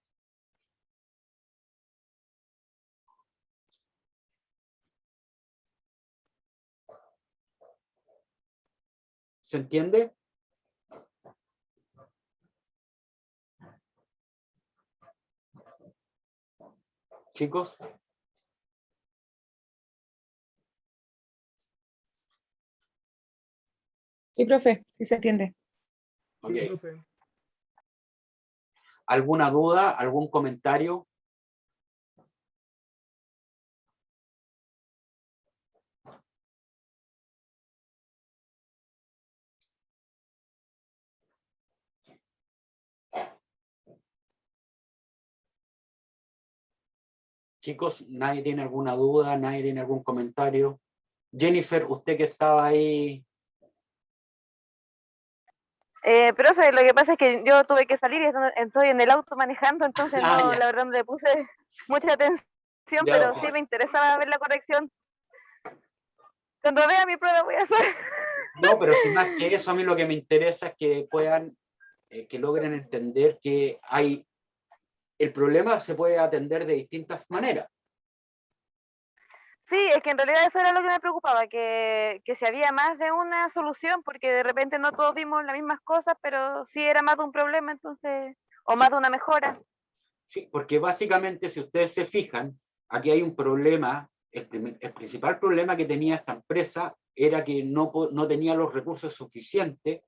Speaker 1: ¿Se entiende? Chicos.
Speaker 6: Sí, profe, sí se entiende.
Speaker 1: Ok.
Speaker 8: Sí, profe.
Speaker 1: ¿Alguna duda? ¿Algún comentario? Chicos, ¿nadie tiene alguna duda? ¿Nadie tiene algún comentario? Jennifer, usted que estaba ahí.
Speaker 3: Profe, lo que pasa es que yo tuve que salir y estoy en el auto manejando, entonces
Speaker 1: Ah,
Speaker 3: no,
Speaker 1: ya.
Speaker 3: la verdad no le puse mucha atención,
Speaker 1: Ya,
Speaker 3: pero sí me interesaba ver la corrección. Cuando vea mi prueba voy a hacer.
Speaker 1: No, pero si más que eso, a mí lo que me interesa es que puedan, que logren entender que el problema se puede atender de distintas maneras.
Speaker 3: Sí, es que en realidad eso era lo que me preocupaba, que si había más de una solución, porque de repente no todos vimos las mismas cosas, pero sí era más de un problema, entonces, o más de una mejora.
Speaker 1: Sí, porque básicamente, si ustedes se fijan, aquí hay un problema, el principal problema que tenía esta empresa era que no tenía los recursos suficientes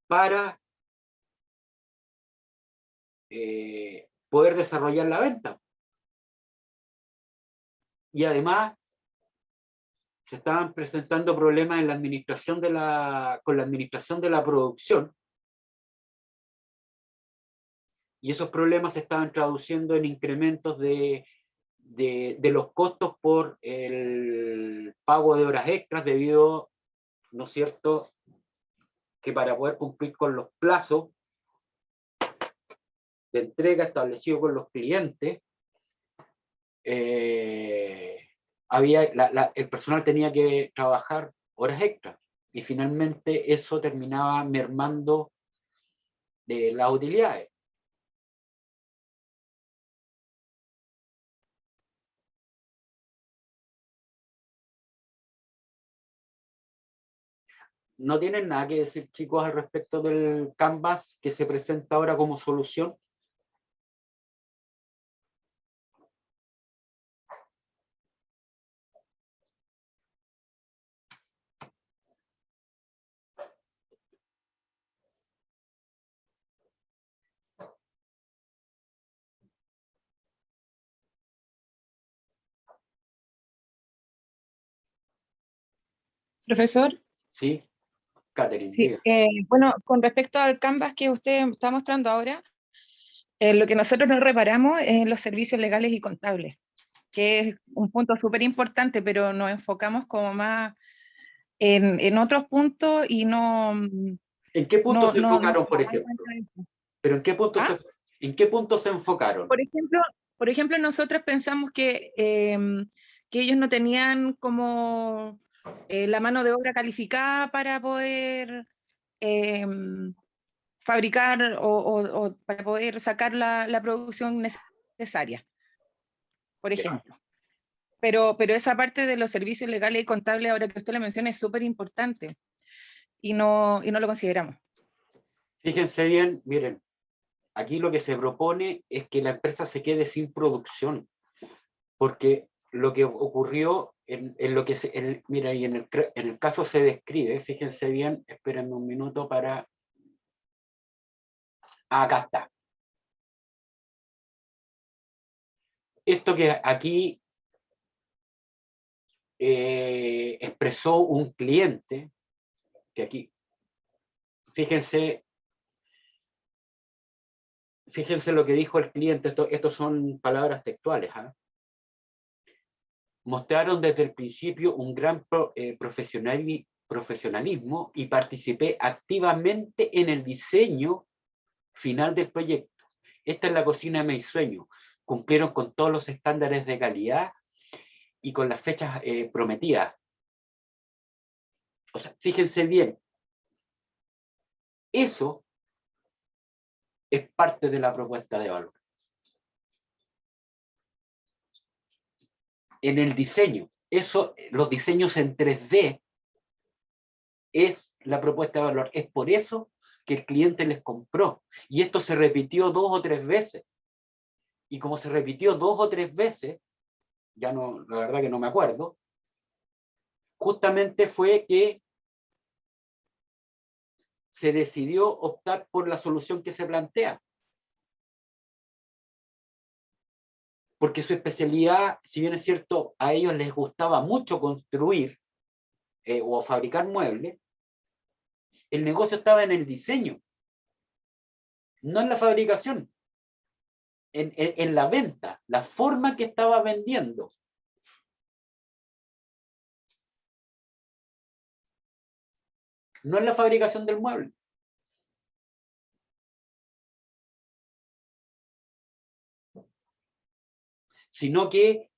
Speaker 1: para poder desarrollar la venta. Y además, se estaban presentando problemas en la administración con la administración de la producción, y esos problemas se estaban traduciendo en incrementos de los costos por el pago de horas extras debido, ¿no es cierto?, que para poder cumplir con los plazos de entrega establecidos con los clientes, el personal tenía que trabajar horas extras, y finalmente eso terminaba mermando las utilidades. ¿No tienen nada que decir, chicos, al respecto del Canvas que se presenta ahora como solución?
Speaker 6: Profesor,
Speaker 1: Sí, Catherine,
Speaker 6: sí,
Speaker 1: diga.
Speaker 6: bueno, con respecto al Canvas que usted está mostrando ahora, lo que nosotros nos reparamos es en los servicios legales y contables, que es un punto súper importante, pero nos enfocamos como más en otros puntos y no...
Speaker 1: ¿En qué punto se
Speaker 6: no
Speaker 1: enfocaron, por
Speaker 6: tomamos en
Speaker 1: ejemplo?
Speaker 6: cuenta eso.
Speaker 1: ¿Pero
Speaker 6: ¿Ah?
Speaker 1: en qué punto se enfocaron?
Speaker 6: Por ejemplo, nosotros pensamos que ellos no tenían como la mano de obra calificada para poder fabricar o para poder sacar la producción necesaria, por ejemplo. Pero esa parte de los servicios legales y contables, ahora que usted lo menciona, es súper importante y no lo consideramos.
Speaker 1: Fíjense bien, miren, aquí lo que se propone es que la empresa se quede sin producción, porque lo que ocurrió en lo que mira, y en el caso se describe, fíjense bien, espérenme un minuto para... Acá está. Esto que aquí expresó un cliente, que aquí, fíjense lo que dijo el cliente, estos son palabras textuales, ¿eh? mostraron desde el principio un gran profesionalismo y participé activamente en el diseño final del proyecto. Esta es la cocina de mis sueños. Cumplieron con todos los estándares de calidad y con las fechas prometidas. O sea, fíjense bien, eso es parte de la propuesta de valor. En el diseño, los diseños en 3D es la propuesta de valor. Es por eso que el cliente les compró. Y esto se repitió 2 o 3 veces. Y como se repitió 2 o 3 veces, ya no, la verdad que no me acuerdo, justamente fue que se decidió optar por la solución que se plantea. Porque su especialidad, si bien es cierto, a ellos les gustaba mucho construir o fabricar muebles, el negocio estaba en el diseño, no en la fabricación, en la venta, la forma que estaba vendiendo. No en la fabricación del mueble. Sino que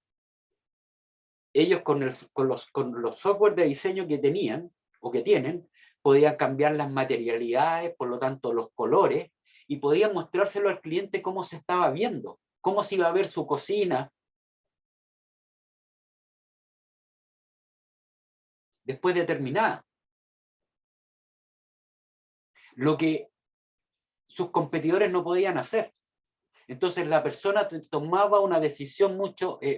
Speaker 1: ellos con los software de diseño que tenían o que tienen, podían cambiar las materialidades, por lo tanto los colores, y podían mostrárselo al cliente cómo se estaba viendo, cómo se iba a ver su cocina después de terminada. Lo que sus competidores no podían hacer. Entonces la persona tomaba una decisión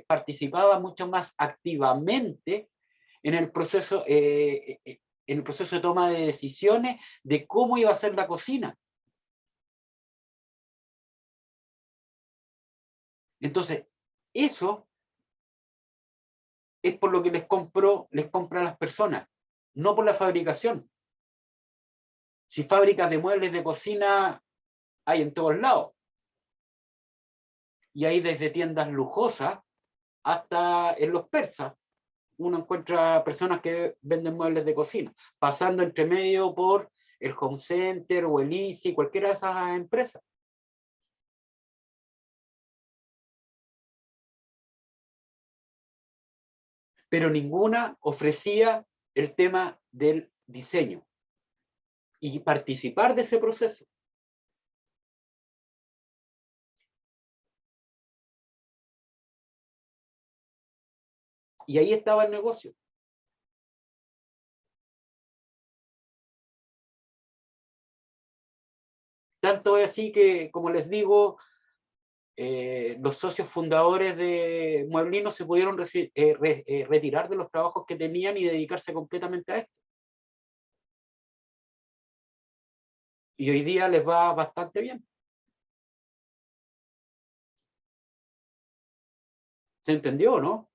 Speaker 1: participaba mucho más activamente en el proceso de toma de decisiones de cómo iba a ser la cocina. Entonces, eso es por lo que les compra a las personas, no por la fabricación. Si fábricas de muebles de cocina hay en todos lados. Y hay desde tiendas lujosas hasta en los persas. Uno encuentra personas que venden muebles de cocina, pasando entre medio por el Home Center o el Easy, cualquiera de esas empresas. Pero ninguna ofrecía el tema del diseño y participar de ese proceso. Y ahí estaba el negocio. Tanto es así que, como les digo, los socios fundadores de Mueblino se pudieron retirar de los trabajos que tenían y dedicarse completamente a esto. Y hoy día les va bastante bien. ¿Se entendió o no?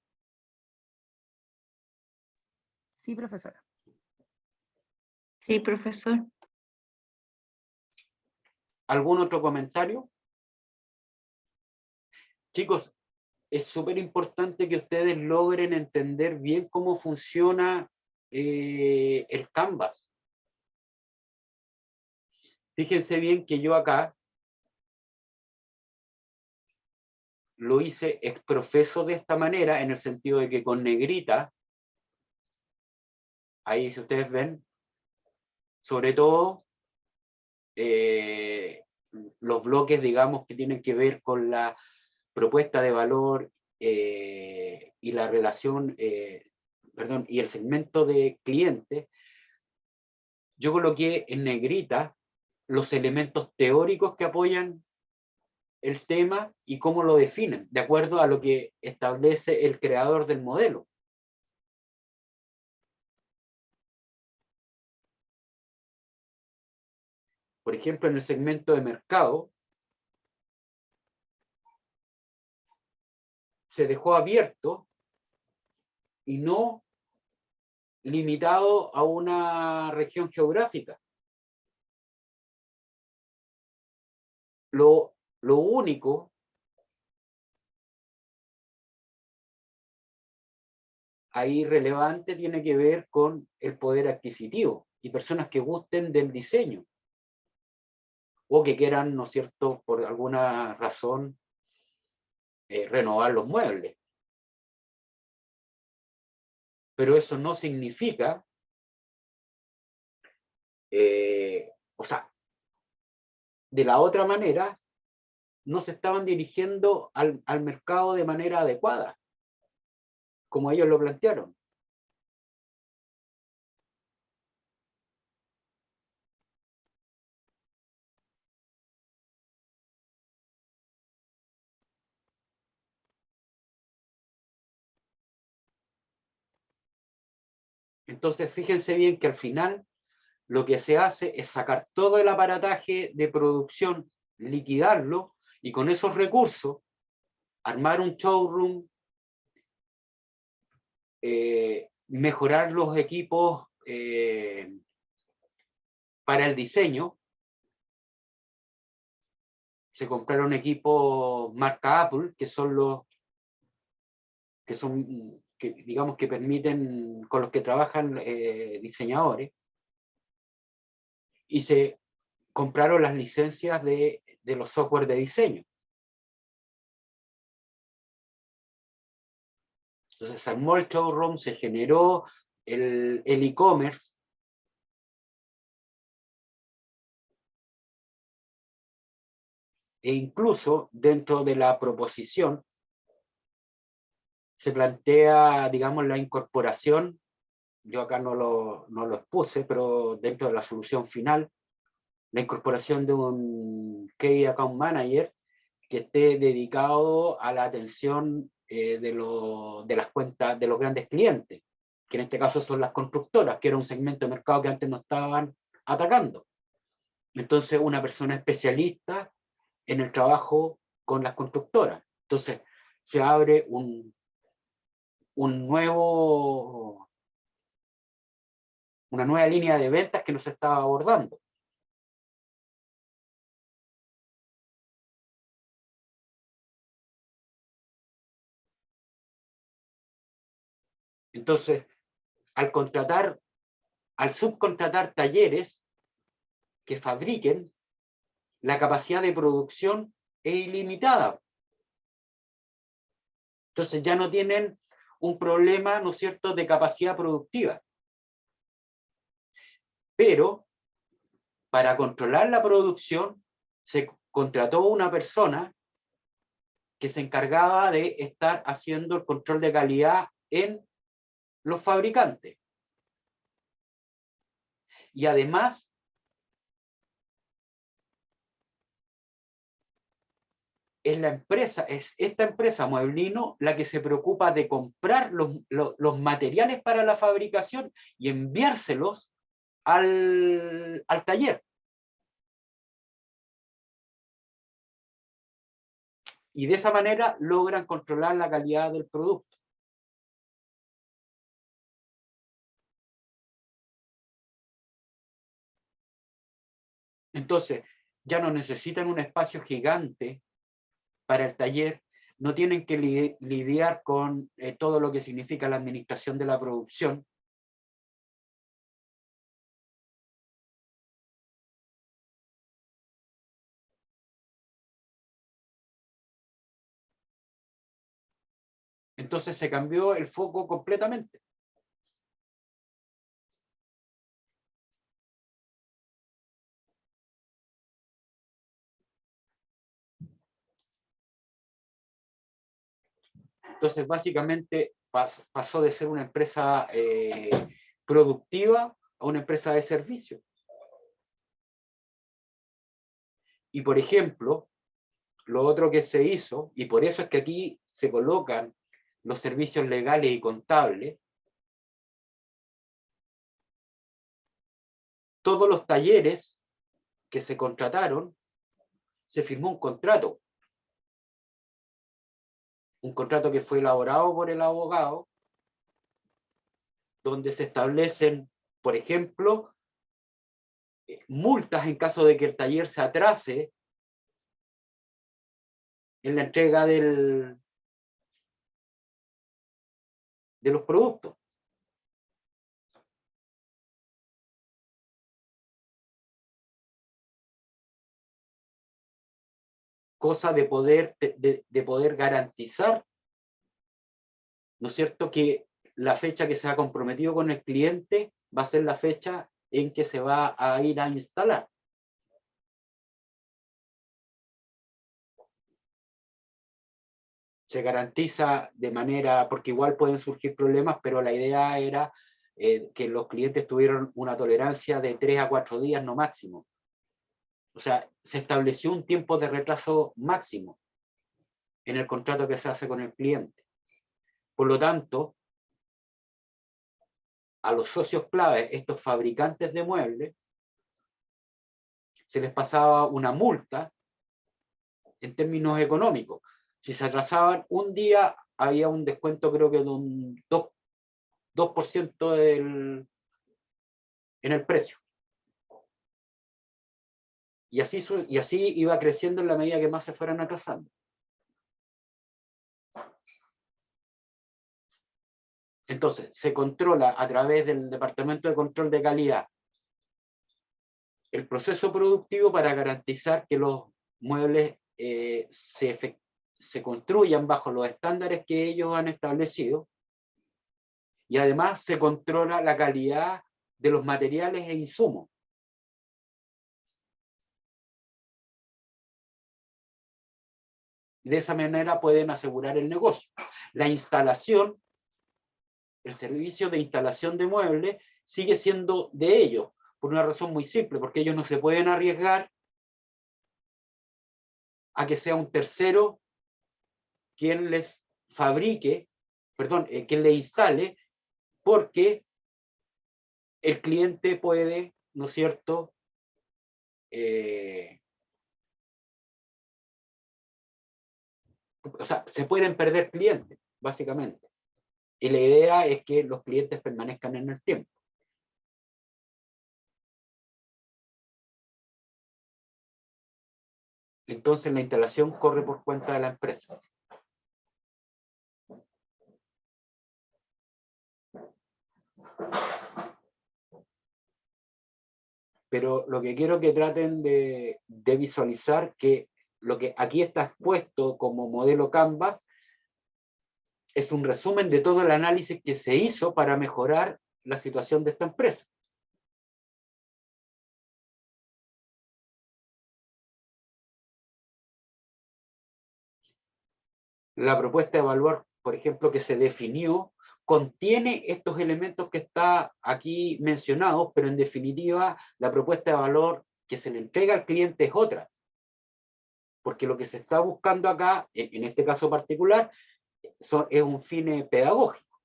Speaker 6: Sí, profesora.
Speaker 2: Sí, profesor.
Speaker 1: ¿Algún otro comentario? Chicos, es súper importante que ustedes logren entender bien cómo funciona el Canvas. Fíjense bien que yo acá lo hice exprofeso de esta manera, en el sentido de que con negrita, ahí si ustedes ven, sobre todo los bloques, digamos, que tienen que ver con la propuesta de valor y la relación, y el segmento de clientes, yo coloqué en negrita los elementos teóricos que apoyan el tema y cómo lo definen, de acuerdo a lo que establece el creador del modelo. Por ejemplo, en el segmento de mercado, se dejó abierto y no limitado a una región geográfica. Lo único ahí relevante tiene que ver con el poder adquisitivo y personas que gusten del diseño o que quieran, ¿no es cierto?, por alguna razón renovar los muebles. Pero eso no significa, o sea, de la otra manera, no se estaban dirigiendo al mercado de manera adecuada, como ellos lo plantearon. Entonces, fíjense bien que al final lo que se hace es sacar todo el aparataje de producción, liquidarlo, y con esos recursos armar un showroom, mejorar los equipos para el diseño. Se compraron equipos marca Apple, que son los que digamos que permiten, con los que trabajan diseñadores, y se compraron las licencias de los software de diseño. Entonces se armó el showroom, se generó el e-commerce, e incluso dentro de la proposición se plantea, digamos, la incorporación, yo acá no lo expuse, pero dentro de la solución final, la incorporación de un Key Account Manager que esté dedicado a la atención de las cuentas de los grandes clientes, que en este caso son las constructoras, que era un segmento de mercado que antes no estaban atacando. Entonces, una persona especialista en el trabajo con las constructoras. Entonces, se abre una nueva línea de ventas que no se estaba abordando. Entonces, al subcontratar talleres que fabriquen, la capacidad de producción es ilimitada. Entonces ya no tienen un problema, ¿no es cierto?, de capacidad productiva. Pero para controlar la producción se contrató una persona que se encargaba de estar haciendo el control de calidad en los fabricantes. Y además, es esta empresa Mueblino la que se preocupa de comprar los materiales para la fabricación y enviárselos al taller. Y de esa manera logran controlar la calidad del producto. Entonces, ya no necesitan un espacio gigante para el taller, no tienen que lidiar con todo lo que significa la administración de la producción. Entonces se cambió el foco completamente. Entonces, básicamente, pasó de ser una empresa productiva a una empresa de servicio. Y, por ejemplo, lo otro que se hizo, y por eso es que aquí se colocan los servicios legales y contables, todos los talleres que se contrataron, se firmó un contrato que fue elaborado por el abogado, donde se establecen, por ejemplo, multas en caso de que el taller se atrase en la entrega del de los productos. Cosa de poder garantizar, ¿no es cierto?, que la fecha que se ha comprometido con el cliente va a ser la fecha en que se va a ir a instalar. Se garantiza de manera, porque igual pueden surgir problemas, pero la idea era que los clientes tuvieran una tolerancia de 3 a 4 días no máximo. O sea, se estableció un tiempo de retraso máximo en el contrato que se hace con el cliente. Por lo tanto, a los socios clave, estos fabricantes de muebles, se les pasaba una multa en términos económicos. Si se atrasaban un día, había un descuento, creo que de un 2% en el precio. Y así iba creciendo en la medida que más se fueran atrasando. Entonces, se controla a través del Departamento de Control de Calidad el proceso productivo para garantizar que los muebles se construyan bajo los estándares que ellos han establecido, y además se controla la calidad de los materiales e insumos. De esa manera pueden asegurar el negocio. La instalación, el servicio de instalación de muebles sigue siendo de ellos, por una razón muy simple, porque ellos no se pueden arriesgar a que sea un tercero quien les fabrique, perdón, quien les instale, porque el cliente puede, ¿no es cierto?, o sea, se pueden perder clientes, básicamente. Y la idea es que los clientes permanezcan en el tiempo. Entonces la instalación corre por cuenta de la empresa. Pero lo que quiero que traten de visualizar, que lo que aquí está expuesto como modelo Canvas es un resumen de todo el análisis que se hizo para mejorar la situación de esta empresa. La propuesta de valor, por ejemplo, que se definió, contiene estos elementos que está aquí mencionados, pero en definitiva la propuesta de valor que se le entrega al cliente es otra. Porque lo que se está buscando acá, en este caso particular, es un fin pedagógico.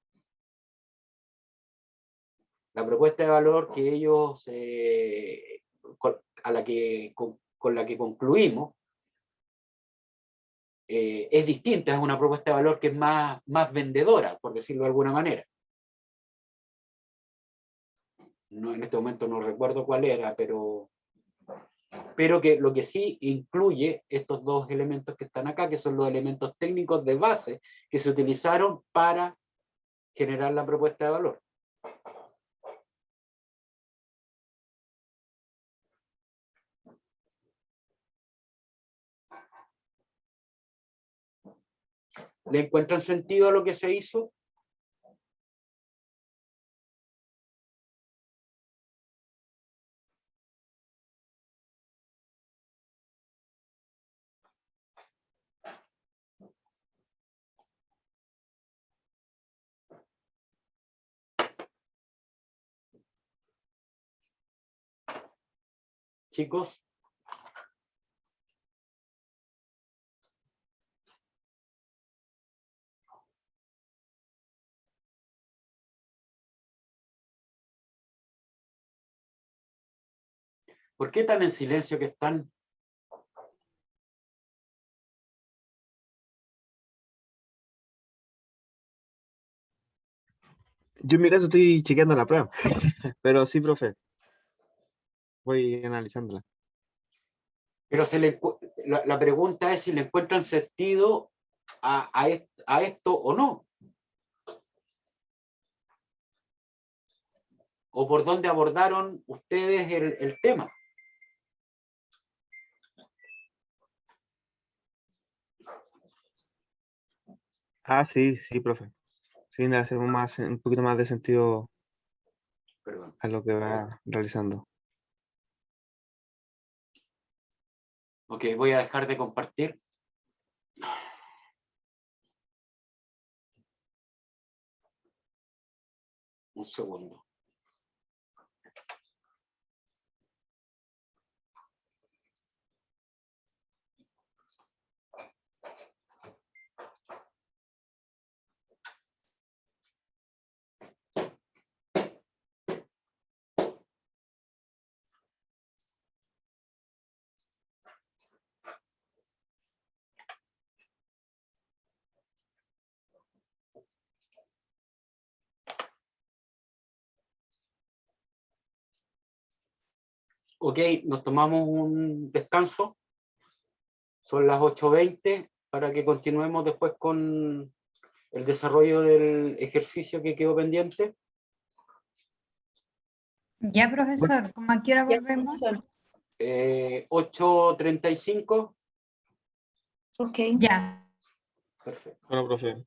Speaker 1: La propuesta de valor que ellos, con la que concluimos, es distinta, es una propuesta de valor que es más vendedora, por decirlo de alguna manera. No, en este momento no recuerdo cuál era, pero que lo que sí incluye estos dos elementos que están acá, que son los elementos técnicos de base que se utilizaron para generar la propuesta de valor. ¿Le encuentran sentido a lo que se hizo? Chicos. ¿Por qué tan en silencio que están?
Speaker 8: Yo en mi caso estoy chequeando la prueba, pero sí, profe. Voy analizándola.
Speaker 1: Pero la pregunta es si le encuentran sentido a esto o no. o por dónde abordaron ustedes el tema.
Speaker 8: Ah, sí, sí, profe. Sí, le hacemos más, un poquito más de sentido
Speaker 1: Perdón.
Speaker 8: a lo que va realizando.
Speaker 1: Ok, voy a dejar de compartir. Un segundo. Ok, nos tomamos un descanso. Son las 8:20 para que continuemos después con el desarrollo del ejercicio que quedó pendiente.
Speaker 7: Ya, profesor, ¿cómo a qué hora
Speaker 2: Ya,
Speaker 7: volvemos?
Speaker 2: profesor.
Speaker 1: 8:35.
Speaker 2: Ok.
Speaker 7: Ya.
Speaker 1: Perfecto.
Speaker 8: Bueno, profe.